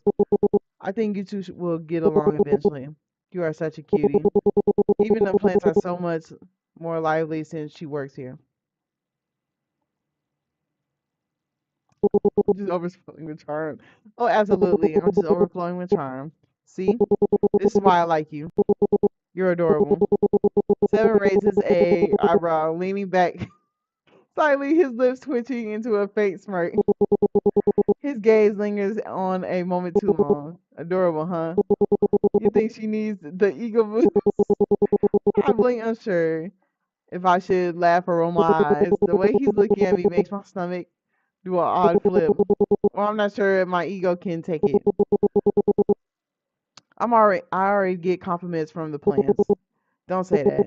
I think you two will get along eventually. You are such a cutie. Even the plants are so much more lively since she works here. Just overflowing with charm. Oh, absolutely. I'm just overflowing with charm. See? This is why I like you. You're adorable. Seven raises a eyebrow, leaning back slightly, his lips twitching into a faint smirk. His gaze lingers on a moment too long. Adorable, huh? You think she needs the ego boost? I blink unsure if I should laugh or roll my eyes. The way he's looking at me makes my stomach do an odd flip. Well, I'm not sure if my ego can take it. I already get compliments from the plants. Don't say that.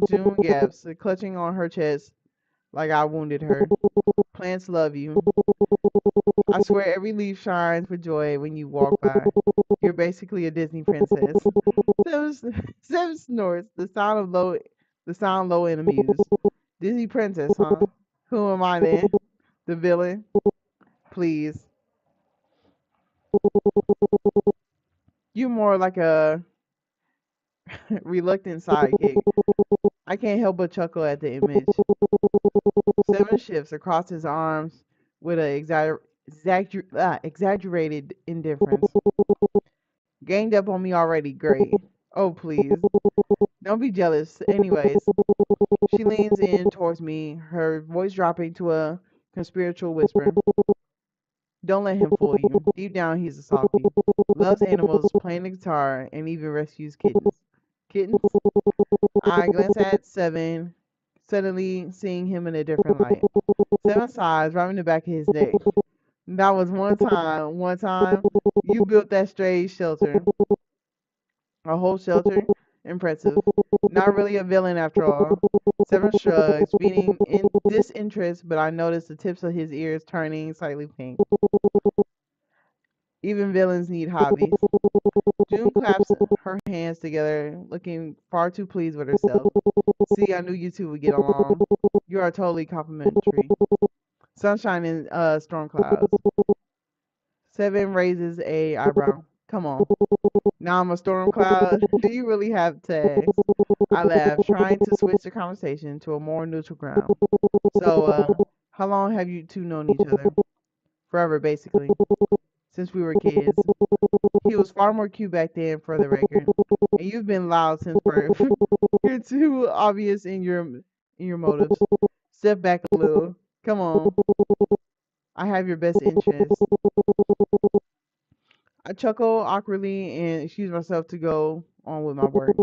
June gaps, clutching on her chest like I wounded her. Plants love you. I swear every leaf shines for joy when you walk by. You're basically a Disney princess. Seven snorts, the sound low and amused. Disney princess, huh? Who am I then? The villain? Please. You're more like a reluctant sidekick. I can't help but chuckle at the image. Seven shifts across his arms with an exaggerated indifference. Ganged up on me already, great. Oh, please. Don't be jealous. Anyways, she leans in towards me, her voice dropping to a conspiratorial whisper. Don't let him fool you. Deep down, he's a softie. Loves animals, playing the guitar, and even rescues kittens. Kittens? I glance at Seven, suddenly seeing him in a different light. Seven sighs, rubbing the back of his neck. That was one time, you built that stray shelter. A whole shelter? Impressive. Not really a villain after all. Seven shrugs, beating in disinterest, but I noticed the tips of his ears turning slightly pink. Even villains need hobbies. June claps her hands together, looking far too pleased with herself. See, I knew you two would get along. You are totally complimentary. Sunshine and storm clouds. Seven raises a eyebrow. Come on. Now I'm a storm cloud. Do you really have tags? I laugh, trying to switch the conversation to a more neutral ground. So, how long have you two known each other? Forever, basically. Since we were kids. He was far more cute back then, for the record. And you've been loud since birth. You're too obvious in your motives. Step back a little. Come on. I have your best interest. I chuckle awkwardly and excuse myself to go on with my work.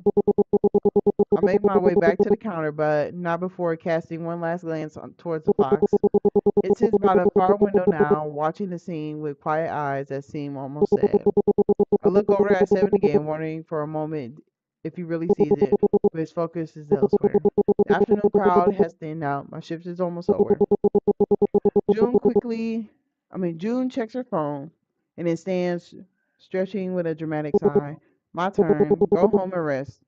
I make my way back to the counter, but not before casting one last glance towards the fox. It sits by the far window now, watching the scene with quiet eyes that seem almost sad. I look over at Seven again, wondering for a moment if he really sees it, but his focus is elsewhere. The afternoon crowd has thinned out. My shift is almost over. June checks her phone and then stands stretching with a dramatic sigh. My turn. Go home and rest.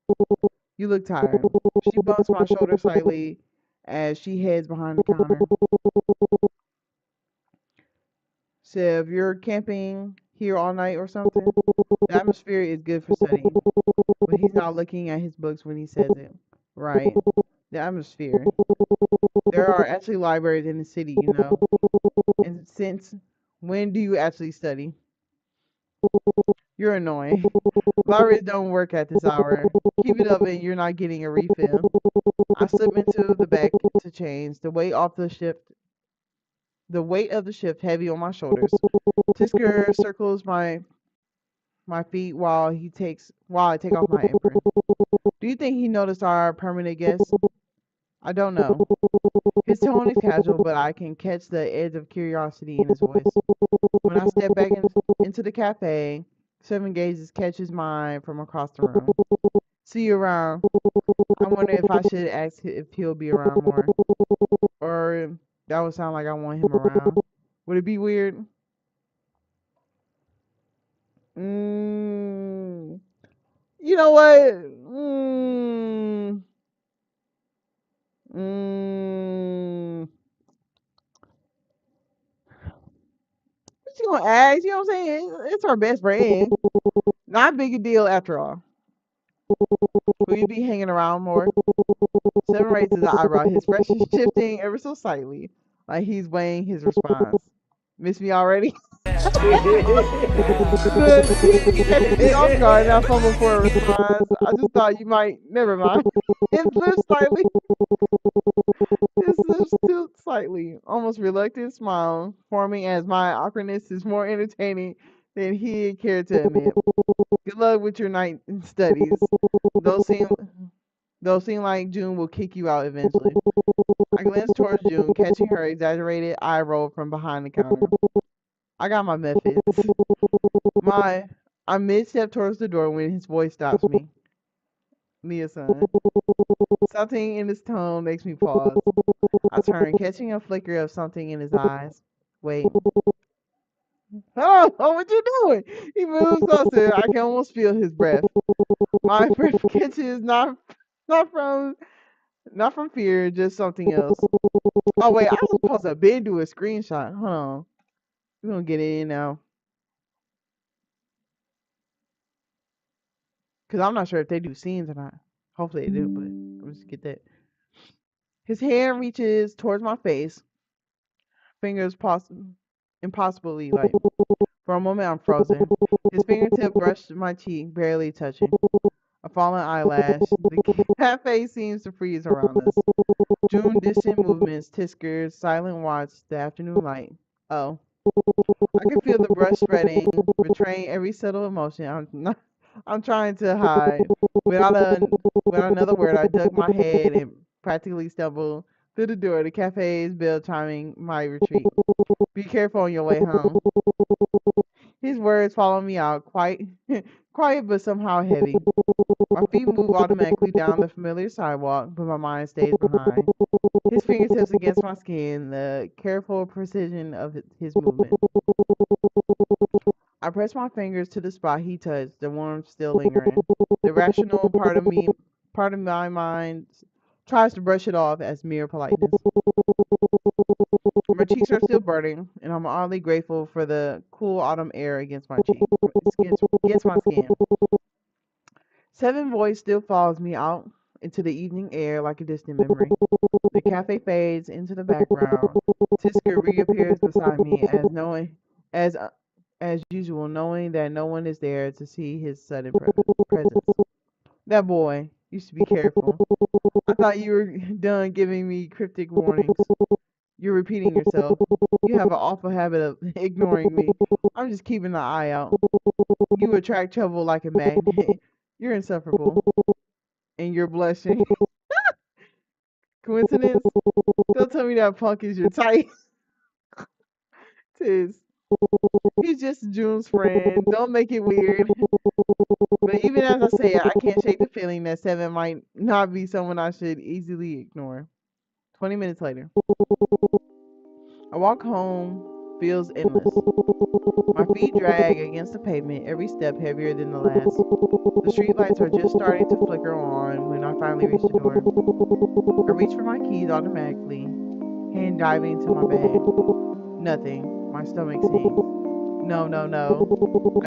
You look tired. She bumps my shoulder slightly as she heads behind the counter. Sev, you're camping here all night or something? The atmosphere is good for studying. But he's not looking at his books when he says it. Right. The atmosphere. There are actually libraries in the city, you know. And since when do you actually study? You're annoying. Libraries don't work at this hour. Keep it up and you're not getting a refill. I slip into the back to change, the weight of the shift heavy on my shoulders. Tisker circles my feet while I take off my apron. Do you think he noticed our permanent guest? I don't know. His tone is casual, but I can catch the edge of curiosity in his voice. When I step back into the cafe, Seven gazes catches mine from across the room. See you around. I wonder if I should ask if he'll be around more. Or that would sound like I want him around. Would it be weird? You know what? What you gonna ask? You know what I'm saying? It's her best friend. Not a big a deal after all. Will you be hanging around more? Seven raises the eyebrow. His expression shifting ever so slightly, like he's weighing his response. Miss me already? But he catches me off guard and I fumble for a response. I just thought you might. Never mind. His lips slightly. His lips tilt slightly, almost reluctant smile, forming as my awkwardness is more entertaining than he cared to admit. Good luck with your night studies. Those seem though it seems like June will kick you out eventually. I glance towards June, catching her exaggerated eye roll from behind the counter. I got my methods. My I'm mid-step towards the door when his voice stops me. Mia-san. Something in his tone makes me pause. I turn, catching a flicker of something in his eyes. Wait. Oh, what you doing? He moves closer. I can almost feel his breath. My breath catches not from not from fear, just something else. Oh wait, I was supposed to been do a screenshot. Hold on. We're gonna get it in now. Cause I'm not sure if they do scenes or not. Hopefully they do, but let's get that. His hand reaches towards my face, fingers impossibly light. For a moment, I'm frozen. His fingertip brushed my cheek, barely touching. A fallen eyelash. The cafe seems to freeze around us. June distant movements, Tisker's silent watch, the afternoon light. Oh. I can feel the brush spreading, betraying every subtle emotion I'm trying to hide. Without another word, I dug my head and practically stumbled through the door. The cafe's bell chiming my retreat. Be careful on your way home. His words follow me out, quiet but somehow heavy. My feet move automatically down the familiar sidewalk, but my mind stays behind. His fingertips against my skin, the careful precision of his movement. I press my fingers to the spot he touched, the warmth still lingering. The rational part of my mind tries to brush it off as mere politeness. My cheeks are still burning, and I'm oddly grateful for the cool autumn air against my skin. Seven voice still follows me out into the evening air like a distant memory. The cafe fades into the background. Tisker reappears beside me as usual, knowing that no one is there to see his sudden presence. That boy, you should be careful. I thought you were done giving me cryptic warnings. You're repeating yourself. You have an awful habit of ignoring me. I'm just keeping an eye out. You attract trouble like a magnet. You're insufferable. And you're blushing. Coincidence? Don't tell me that punk is your type. Tis. He's just June's friend. Don't make it weird. But even as I say it, I can't shake the feeling that Seven might not be someone I should easily ignore. 20 minutes later. I walk home, feels endless. My feet drag against the pavement, every step heavier than the last. The streetlights are just starting to flicker on when I finally reach the door. I reach for my keys automatically, hand diving into my bag. Nothing. My stomach sings. No.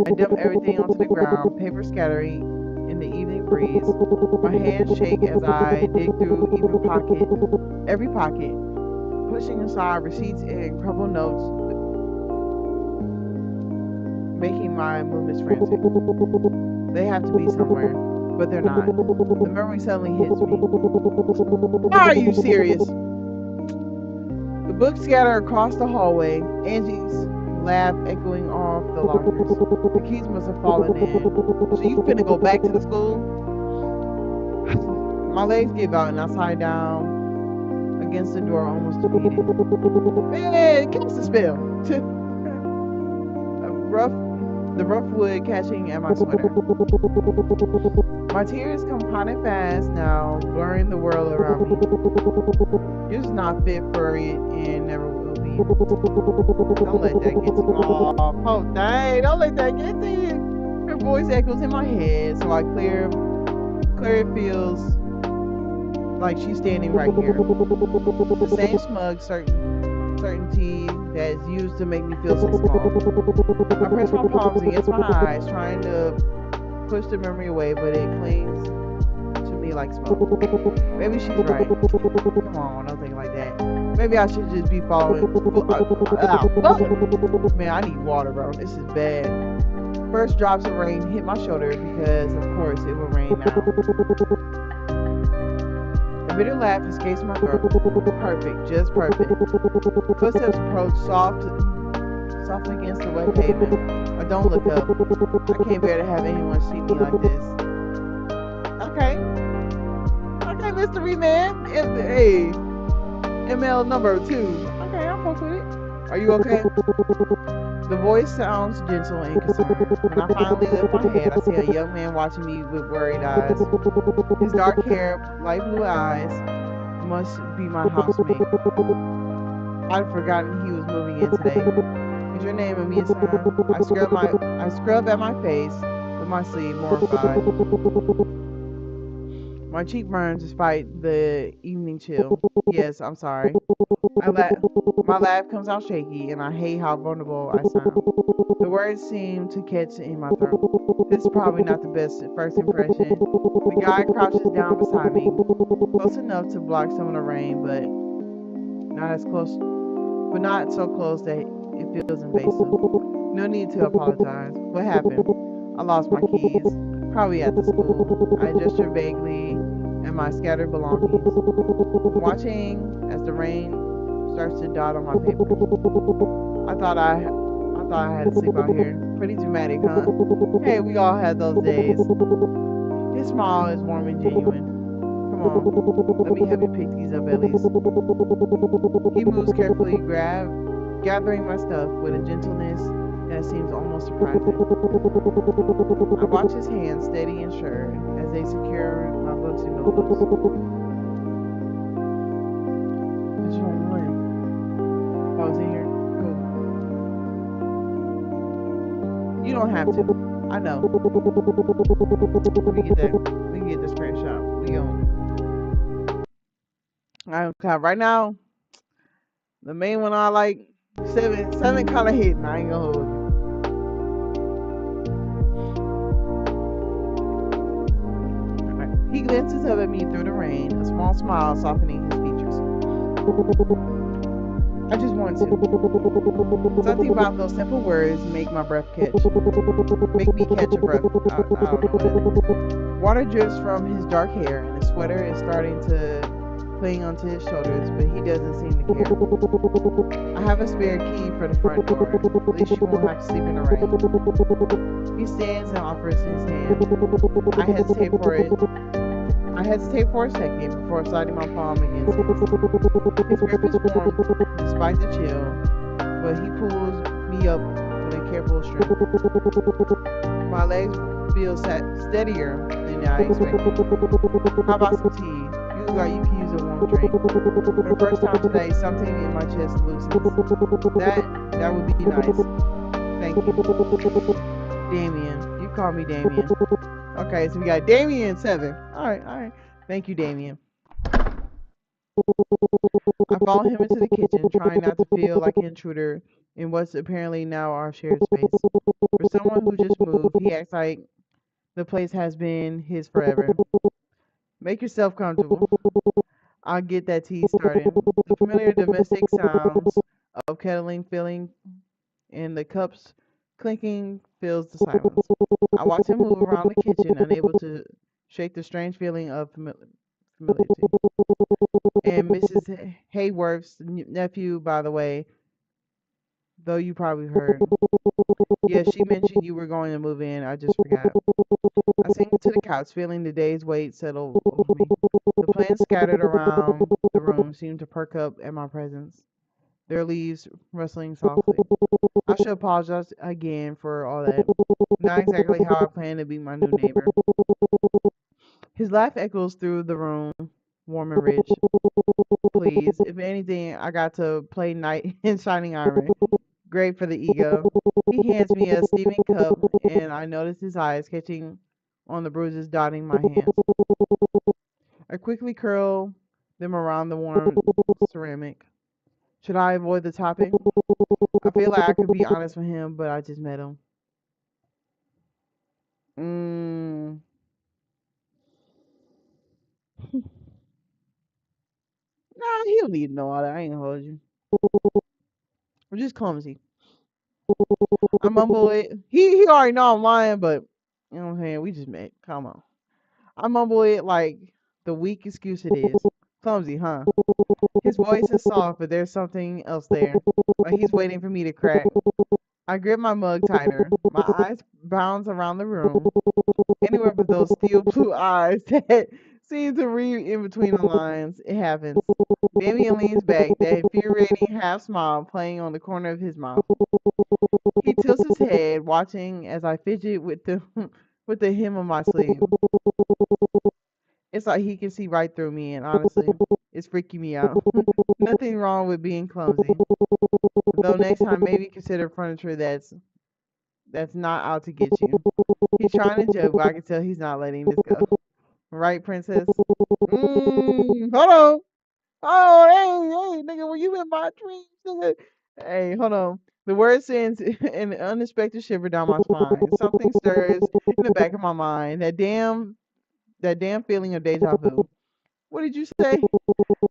I dump everything onto the ground, paper scattering in the evening breeze. My hands shake as I dig through every pocket, pushing aside receipts and crumpled notes, making my movements frantic. They have to be somewhere, but they're not. The memory suddenly hits me. Are you serious? The books scatter across the hallway, Angie's laugh echoing off the lockers. The keys must have fallen in. So you finna go back to the school? My legs give out and I slide down against the door, almost defeated. Man, cast the spell. The rough wood catching at my sweater. My tears come pounding fast now, blurring the world around me. You're just not fit for it and never will be. Don't let that get to you. Oh, dang, don't let that get to you. Her voice echoes in my head, so I clear it feels like she's standing right here. The same smug certainty that's used to make me feel so small. I press my palms against my eyes, trying to push the memory away, but it clings to me like smoke. Maybe she's right. Come on, don't think like that. Maybe I should just be following. Man, I need water, bro. This is bad. First drops of rain hit my shoulder because, of course, it will rain now. A bitter laugh escapes my throat. Perfect, just perfect. Footsteps approach soft against the wet pavement. I don't look up. I can't bear to have anyone see me like this. Okay, mystery man. Hey, ML number 2. Okay, I'll fuck with it. Are you okay? The voice sounds gentle and concerned. When I finally lift my head, I see a young man watching me with worried eyes. His dark hair, light blue eyes must be my housemate. I'd forgotten he was moving in today. Is your name Amia-san? I scrub at my face with my sleeve, mortified. My cheek burns despite the evening chill. Yes, I'm sorry. My laugh comes out shaky, and I hate how vulnerable I sound. The words seem to catch in my throat. This is probably not the best first impression. The guy crouches down beside me, close enough to block some of the rain, but not so close that it feels invasive. No need to apologize. What happened? I lost my keys, probably at the school. I gesture vaguely at my scattered belongings, watching as the rain starts to dot on my paper. I thought I had to sleep out here. Pretty dramatic, huh? Hey, we all had those days. His smile is warm and genuine. Come on, let me help you pick these up at least. He moves carefully, gathering my stuff with a gentleness that seems almost surprising. I watch his hands steady and sure as they secure my books and notebooks. Just one. Oh, it's in here? Cool. You don't have to. I know. Let me get that. We can get this screenshot. We on. Right now, the main one I like, seven color hitting. I ain't gonna hold you. Right. He glances up at me through the rain, a small smile softening his features. I just want to. Something about those simple words make my breath catch. Make me catch a breath. I don't know what it is. Water drips from his dark hair, and his sweater is starting to cling onto his shoulders, but he doesn't seem to care. I have a spare key for the front door. At least you won't have to sleep in the rain. He stands and offers his hand. I hesitate for a second before sliding my palm against his. His grip is warm despite the chill, but he pulls me up with a careful strength. My legs feel steadier than I expected. How about some tea? You can use a warm drink. For the first time today, something in my chest loosens. That would be nice. Thank you. Damien. You call me Damien. Okay, so we got Damien 7. Alright. Thank you, Damien. I follow him into the kitchen, trying not to feel like an intruder in what's apparently now our shared space. For someone who just moved, he acts like the place has been his forever. Make yourself comfortable. I'll get that tea started. The familiar domestic sounds of kettling filling and the cups clinking fills the silence. I watch him move around the kitchen, unable to shake the strange feeling of familiarity. And Mrs. Hayworth's nephew, by the way, though you probably heard. Yeah, she mentioned you were going to move in. I just forgot. I sink to the couch, feeling the day's weight settle over me. The plants scattered around the room seem to perk up at my presence, their leaves rustling softly. I should apologize again for all that. Not exactly how I plan to be my new neighbor. His laugh echoes through the room, warm and rich. Please, if anything, I got to play knight in shining armor. Great for the ego. He hands me a steaming cup, and I notice his eyes catching on the bruises dotting my hands. I quickly curl them around the warm ceramic. Should I avoid the topic? I feel like I could be honest with him, but I just met him. Nah, he don't need to know all that. I ain't gonna hold you. I'm just clumsy. I mumble it. He already know I'm lying, but you know what I'm saying? We just met. Come on. I mumble it like the weak excuse it is. Clumsy, huh? His voice is soft, but there's something else there. Like he's waiting for me to crack. I grip my mug tighter. My eyes bounce around the room. Anywhere but those steel blue eyes that Seems to read in between the lines. It happens. Damien leans back, that infuriating half smile playing on the corner of his mouth. He tilts his head, watching as I fidget with the with the hem of my sleeve. It's like he can see right through me, and honestly, it's freaking me out. Nothing wrong with being clumsy. Though next time, maybe consider furniture that's not out to get you. He's trying to joke, but I can tell he's not letting this go. Right, princess? Hold on. Oh, hey, nigga, were you in my dreams, nigga? Hey, hold on. The word sends an unexpected shiver down my spine. Something stirs in the back of my mind. That damn feeling of deja vu. What did you say?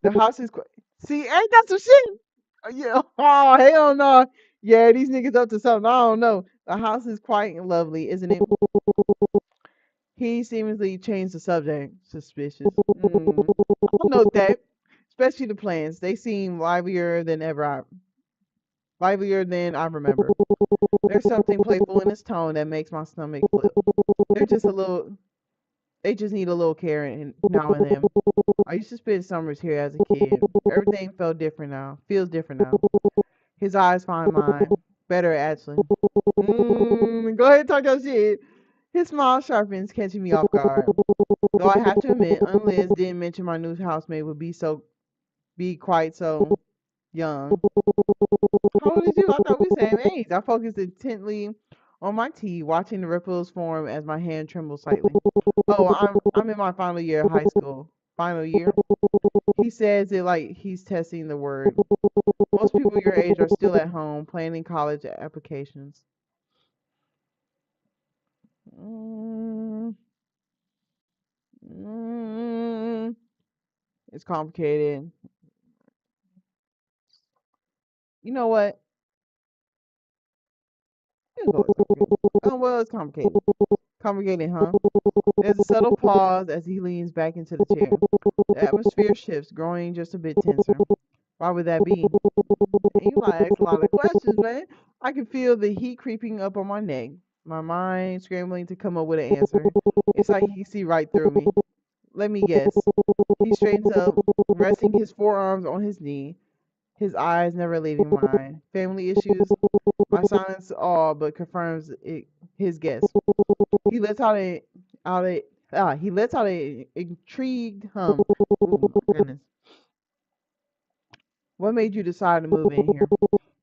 The house is see, ain't that some shit? Yeah. Oh, hell no. Yeah, these niggas up to something. I don't know. The house is quite lovely, isn't it? He seemingly changed the subject. Suspicious. I'll note that. Especially the plans. They seem livelier than I remember. There's something playful in his tone that makes my stomach flip. They're just a little. They just need a little care now and then. I used to spend summers here as a kid. Everything felt different now. Feels different now. His eyes find mine. Better, actually. Go ahead and talk your shit. His smile sharpens, catching me off guard. Though I have to admit, Liz didn't mention my new housemate would be quite so young. How old is you? I thought we were the same age. I focused intently on my tea, watching the ripples form as my hand trembled slightly. Oh, I'm in my final year of high school. Final year? He says it like he's testing the word. Most people your age are still at home planning college applications. Mm, mm, it's complicated. You know what? It's always complicated. Oh, well, it's complicated. Complicated, huh? There's a subtle pause as he leans back into the chair. The atmosphere shifts, growing just a bit tenser. Why would that be? And you like ask a lot of questions, man. I can feel the heat creeping up on my neck, my mind scrambling to come up with an answer. It's like he can see right through me. Let me guess. He straightens up, resting his forearms on his knee, his eyes never leaving mine. Family issues? My silence all but confirms his guess. He lets out a intrigued hum. Ooh, my goodness. What made you decide to move in here?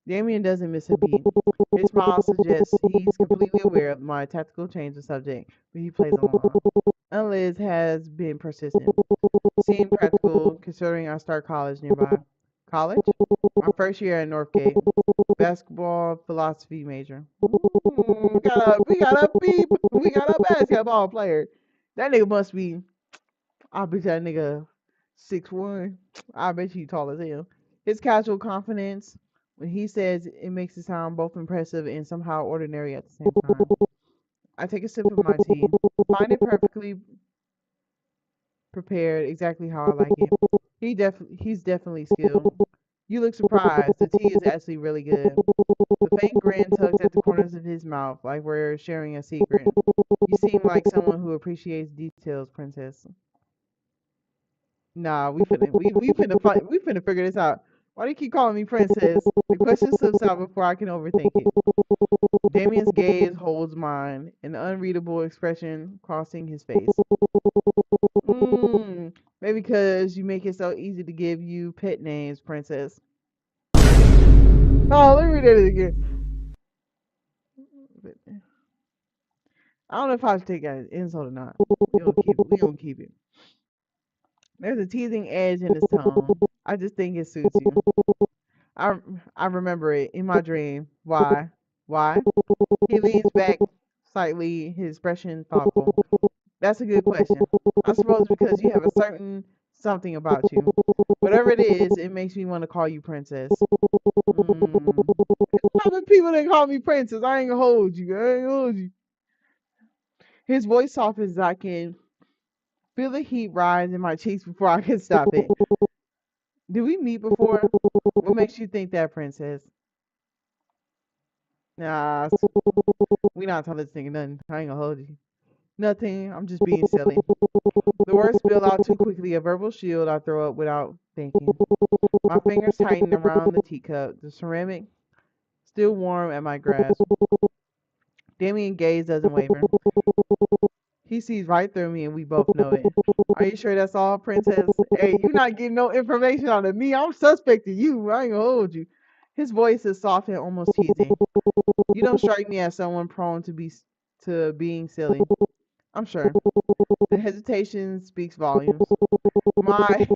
Damien doesn't miss a beat. His smile suggests he's completely aware of my tactical change of subject, but he plays along. Liz has been persistent. Seemed practical considering I start college nearby. College? My first year at Northgate. Basketball philosophy major. We got a basketball player. That nigga must be. I bet that nigga 6'1". I bet you tall as hell. His casual confidence when he says it makes it sound both impressive and somehow ordinary at the same time. I take a sip of my tea, find it perfectly prepared exactly how I like it. He's definitely skilled. You look surprised. The tea is actually really good. The faint grin tugs at the corners of his mouth like we're sharing a secret. You seem like someone who appreciates details, princess. Nah, we finna figure this out. Why do you keep calling me princess? The question slips out before I can overthink it. Damien's gaze holds mine, an unreadable expression crossing his face. Maybe because you make it so easy to give you pet names, princess. Oh, let me read it again. I don't know if I should take that as insult or not. We gonna keep it. There's a teasing edge in his tone. I just think it suits you. I I remember it in my dream. Why? Why? He leans back slightly, his expression thoughtful. That's a good question. I suppose because you have a certain something about you. Whatever it is, it makes me want to call you princess. How many people that call me princess? I ain't gonna hold you. I ain't gonna hold you. His voice softens as I can feel the heat rise in my cheeks before I can stop it. Did we meet before? What makes you think that, princess? Nah, we not telling this nigga nothing. I ain't gonna hold you. Nothing. I'm just being silly. The words spill out too quickly, a verbal shield I throw up without thinking. My fingers tighten around the teacup, the ceramic still warm at my grasp. Damien's gaze doesn't waver. He sees right through me and we both know it. Are you sure that's all, princess? Hey, you not getting no information out of me. I'm suspecting you. I ain't gonna hold you. His voice is soft and almost teasing. You don't strike me as someone prone to being silly. I'm sure. The hesitation speaks volumes. My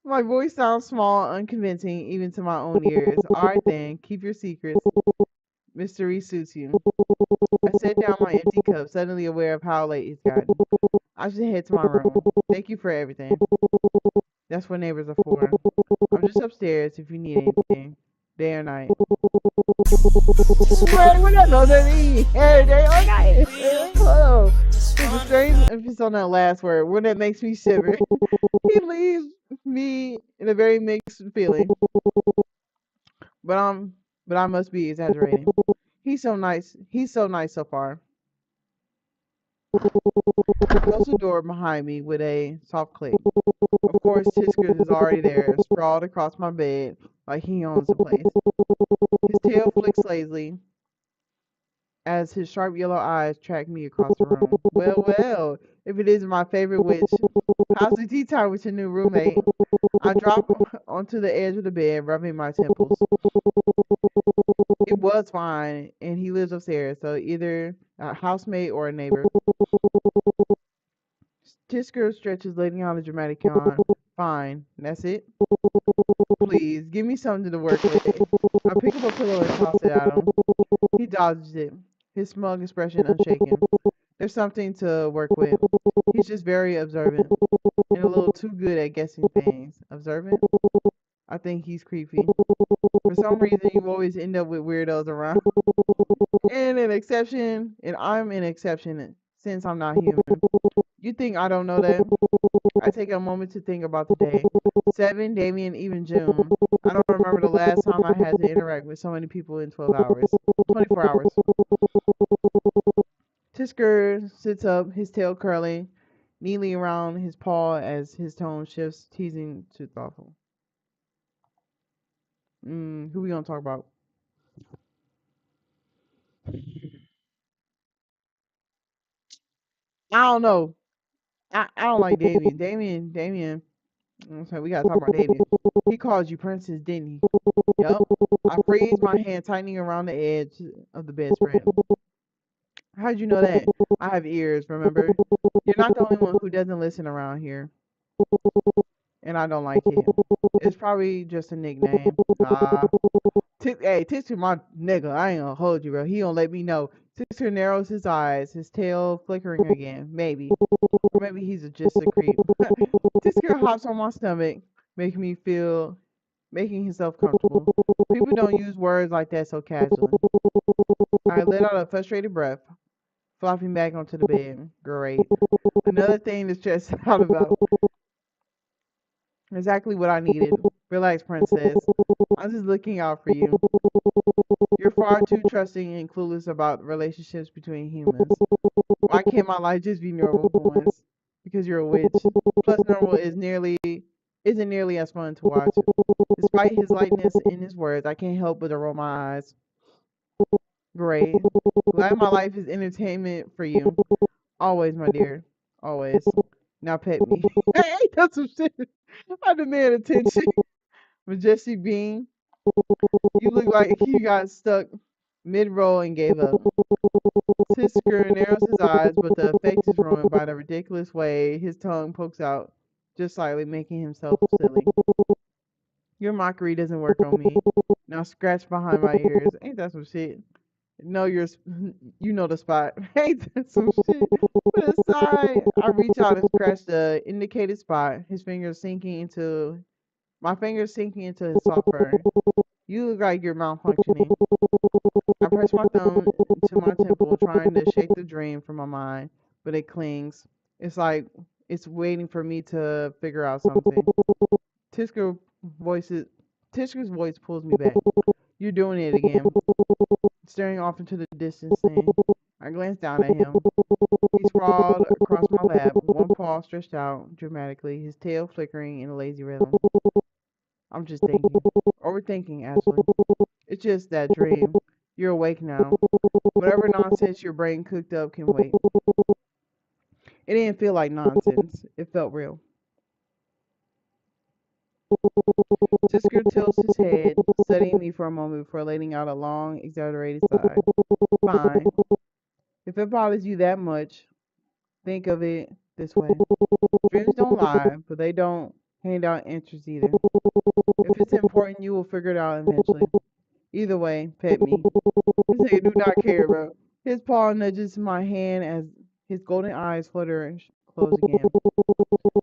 my voice sounds small, unconvincing, even to my own ears. All right then, keep your secrets. Mystery suits you. I set down my empty cup, suddenly aware of how late it's gotten. I should head to my room. Thank you for everything. That's what neighbors are for. I'm just upstairs if you need anything, day or night. Wait, what does that mean? Every day or night? Whoa. There's a strange emphasis on that last word, one that makes me shiver. He leaves me in a very mixed feeling, but I must be exaggerating. He's so nice. He's so nice so far. I close the door behind me with a soft click. Of course, Tiskers is already there, sprawled across my bed like he owns the place. His tail flicks lazily as his sharp yellow eyes track me across the room. Well, well, if it isn't my favorite witch, how's the tea time with your new roommate? I drop onto the edge of the bed, rubbing my temples. It was fine, and he lives upstairs, so either a housemate or a neighbor. Tisker stretches, letting out a dramatic yawn. Fine, that's it. Please, give me something to work with. I pick up a pillow and toss it at him. He dodges it, his smug expression unshaken. There's something to work with. He's just very observant and a little too good at guessing things. Observant? I think he's creepy. For some reason, you always end up with weirdos around. And I'm an exception since I'm not human. You think I don't know that? I take a moment to think about the day. 7, Damien, even June. I don't remember the last time I had to interact with so many people in 12 hours. 24 hours. Tisker sits up, his tail curling neatly around his paw as his tone shifts, teasing to thoughtful. Who we gonna talk about? I don't know. I don't like Damien. Damien. I'm sorry, we gotta talk about Damien. He called you princess, didn't he? Yup. I freeze my hand tightening around the edge of the bedspread. How'd you know that? I have ears, remember? You're not the only one who doesn't listen around here, and I don't like it. It's probably just a nickname. Hey, Tisser, my nigga, I ain't gonna hold you, bro. He don't let me know. Tisser narrows his eyes, his tail flickering again. Maybe. Or maybe he's just a creep. Tisser hops on my stomach, making himself comfortable. People don't use words like that so casually. I let out a frustrated breath, flopping back onto the bed. Great. Another thing to stress out about. Exactly what I needed. Relax, princess. I'm just looking out for you. You're far too trusting and clueless about relationships between humans. Why can't my life just be normal for once? Because you're a witch. Plus, normal isn't nearly as fun to watch. Despite his lightness in his words, I can't help but to roll my eyes. Great. Glad my life is entertainment for you. Always, my dear. Always. Now pet me. Hey, that's some shit. I demand attention. Majestic being, you look like you got stuck mid-roll and gave up. Tisker narrows his eyes, but the effect is ruined by the ridiculous way his tongue pokes out, just slightly making himself silly. Your mockery doesn't work on me. Now scratch behind my ears. Ain't that some shit? No, you know the spot. Ain't that some shit? Put it aside. I reach out and scratch the indicated spot. My fingers sinking into his soft fur. You look like you're malfunctioning. I press my thumb to my temple, trying to shake the dream from my mind, but it clings. It's like it's waiting for me to figure out something. Tisker voices Tisker's voice pulls me back. You're doing it again. Staring off into the distance, saying, I glanced down at him. He sprawled across my lap, one paw stretched out dramatically, his tail flickering in a lazy rhythm. I'm just thinking. Overthinking, Ashley. It's just that dream. You're awake now. Whatever nonsense your brain cooked up can wait. It didn't feel like nonsense. It felt real. Jisker tilts his head, studying me for a moment before letting out a long, exaggerated sigh. Fine. If it bothers you that much, think of it this way. Dreams don't lie, but they don't hand out answers either. If it's important, you will figure it out eventually. Either way, pet me. This nigga do not care, bro. His paw nudges my hand as his golden eyes flutter and close again.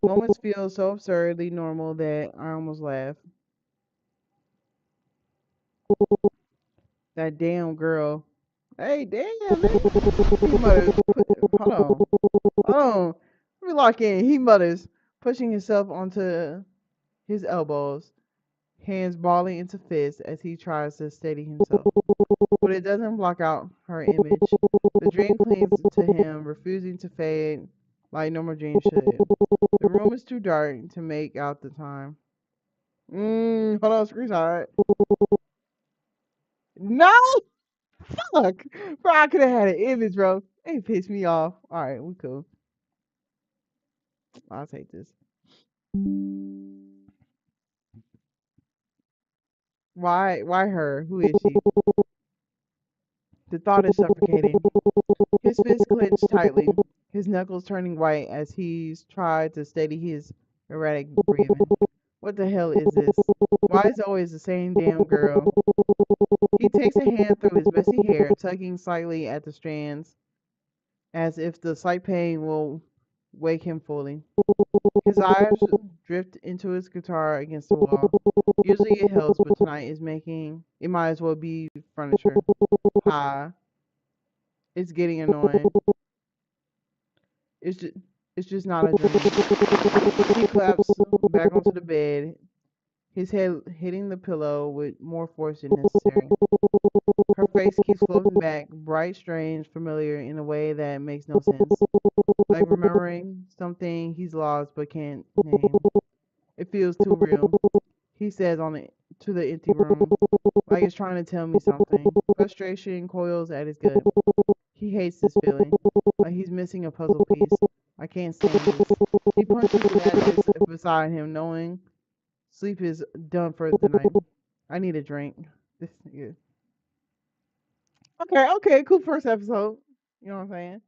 Moments feel so absurdly normal that I almost laugh. That damn girl. Hey, damn, man. He mutters, hold on. Hold on. Let me lock in. He mutters, pushing himself onto his elbows, hands balling into fists as he tries to steady himself. But it doesn't block out her image. The dream clings to him, refusing to fade like normal dreams should. The room is too dark to make out the time. Hold on, screenshot. No! Fuck! Bro, I could have had an image, bro. It pissed me off. Alright, we cool. I'll take this. Why her? Who is she? The thought is suffocating. His fist clenched tightly, his knuckles turning white as he's tried to steady his erratic breathing. What the hell is this? Why is it always the same damn girl? He takes a hand through his messy hair, tugging slightly at the strands, as if the slight pain will wake him fully. His eyes drift into his guitar against the wall. Usually it helps, but tonight is making it might as well be furniture. Ha. It's getting annoying. It's just, it's just not a dream. He collapsed back onto the bed, his head hitting the pillow with more force than necessary. Her face keeps floating back, bright, strange, familiar in a way that makes no sense. Like remembering something he's lost but can't name. It feels too real, he says on it to the empty room, like it's trying to tell me something. Frustration coils at his gut. He hates this feeling, like he's missing a puzzle piece. I can't stand this. He punches the mattress beside him, knowing sleep is done for the night. I need a drink. This nigga. Okay, cool first episode. You know what I'm saying?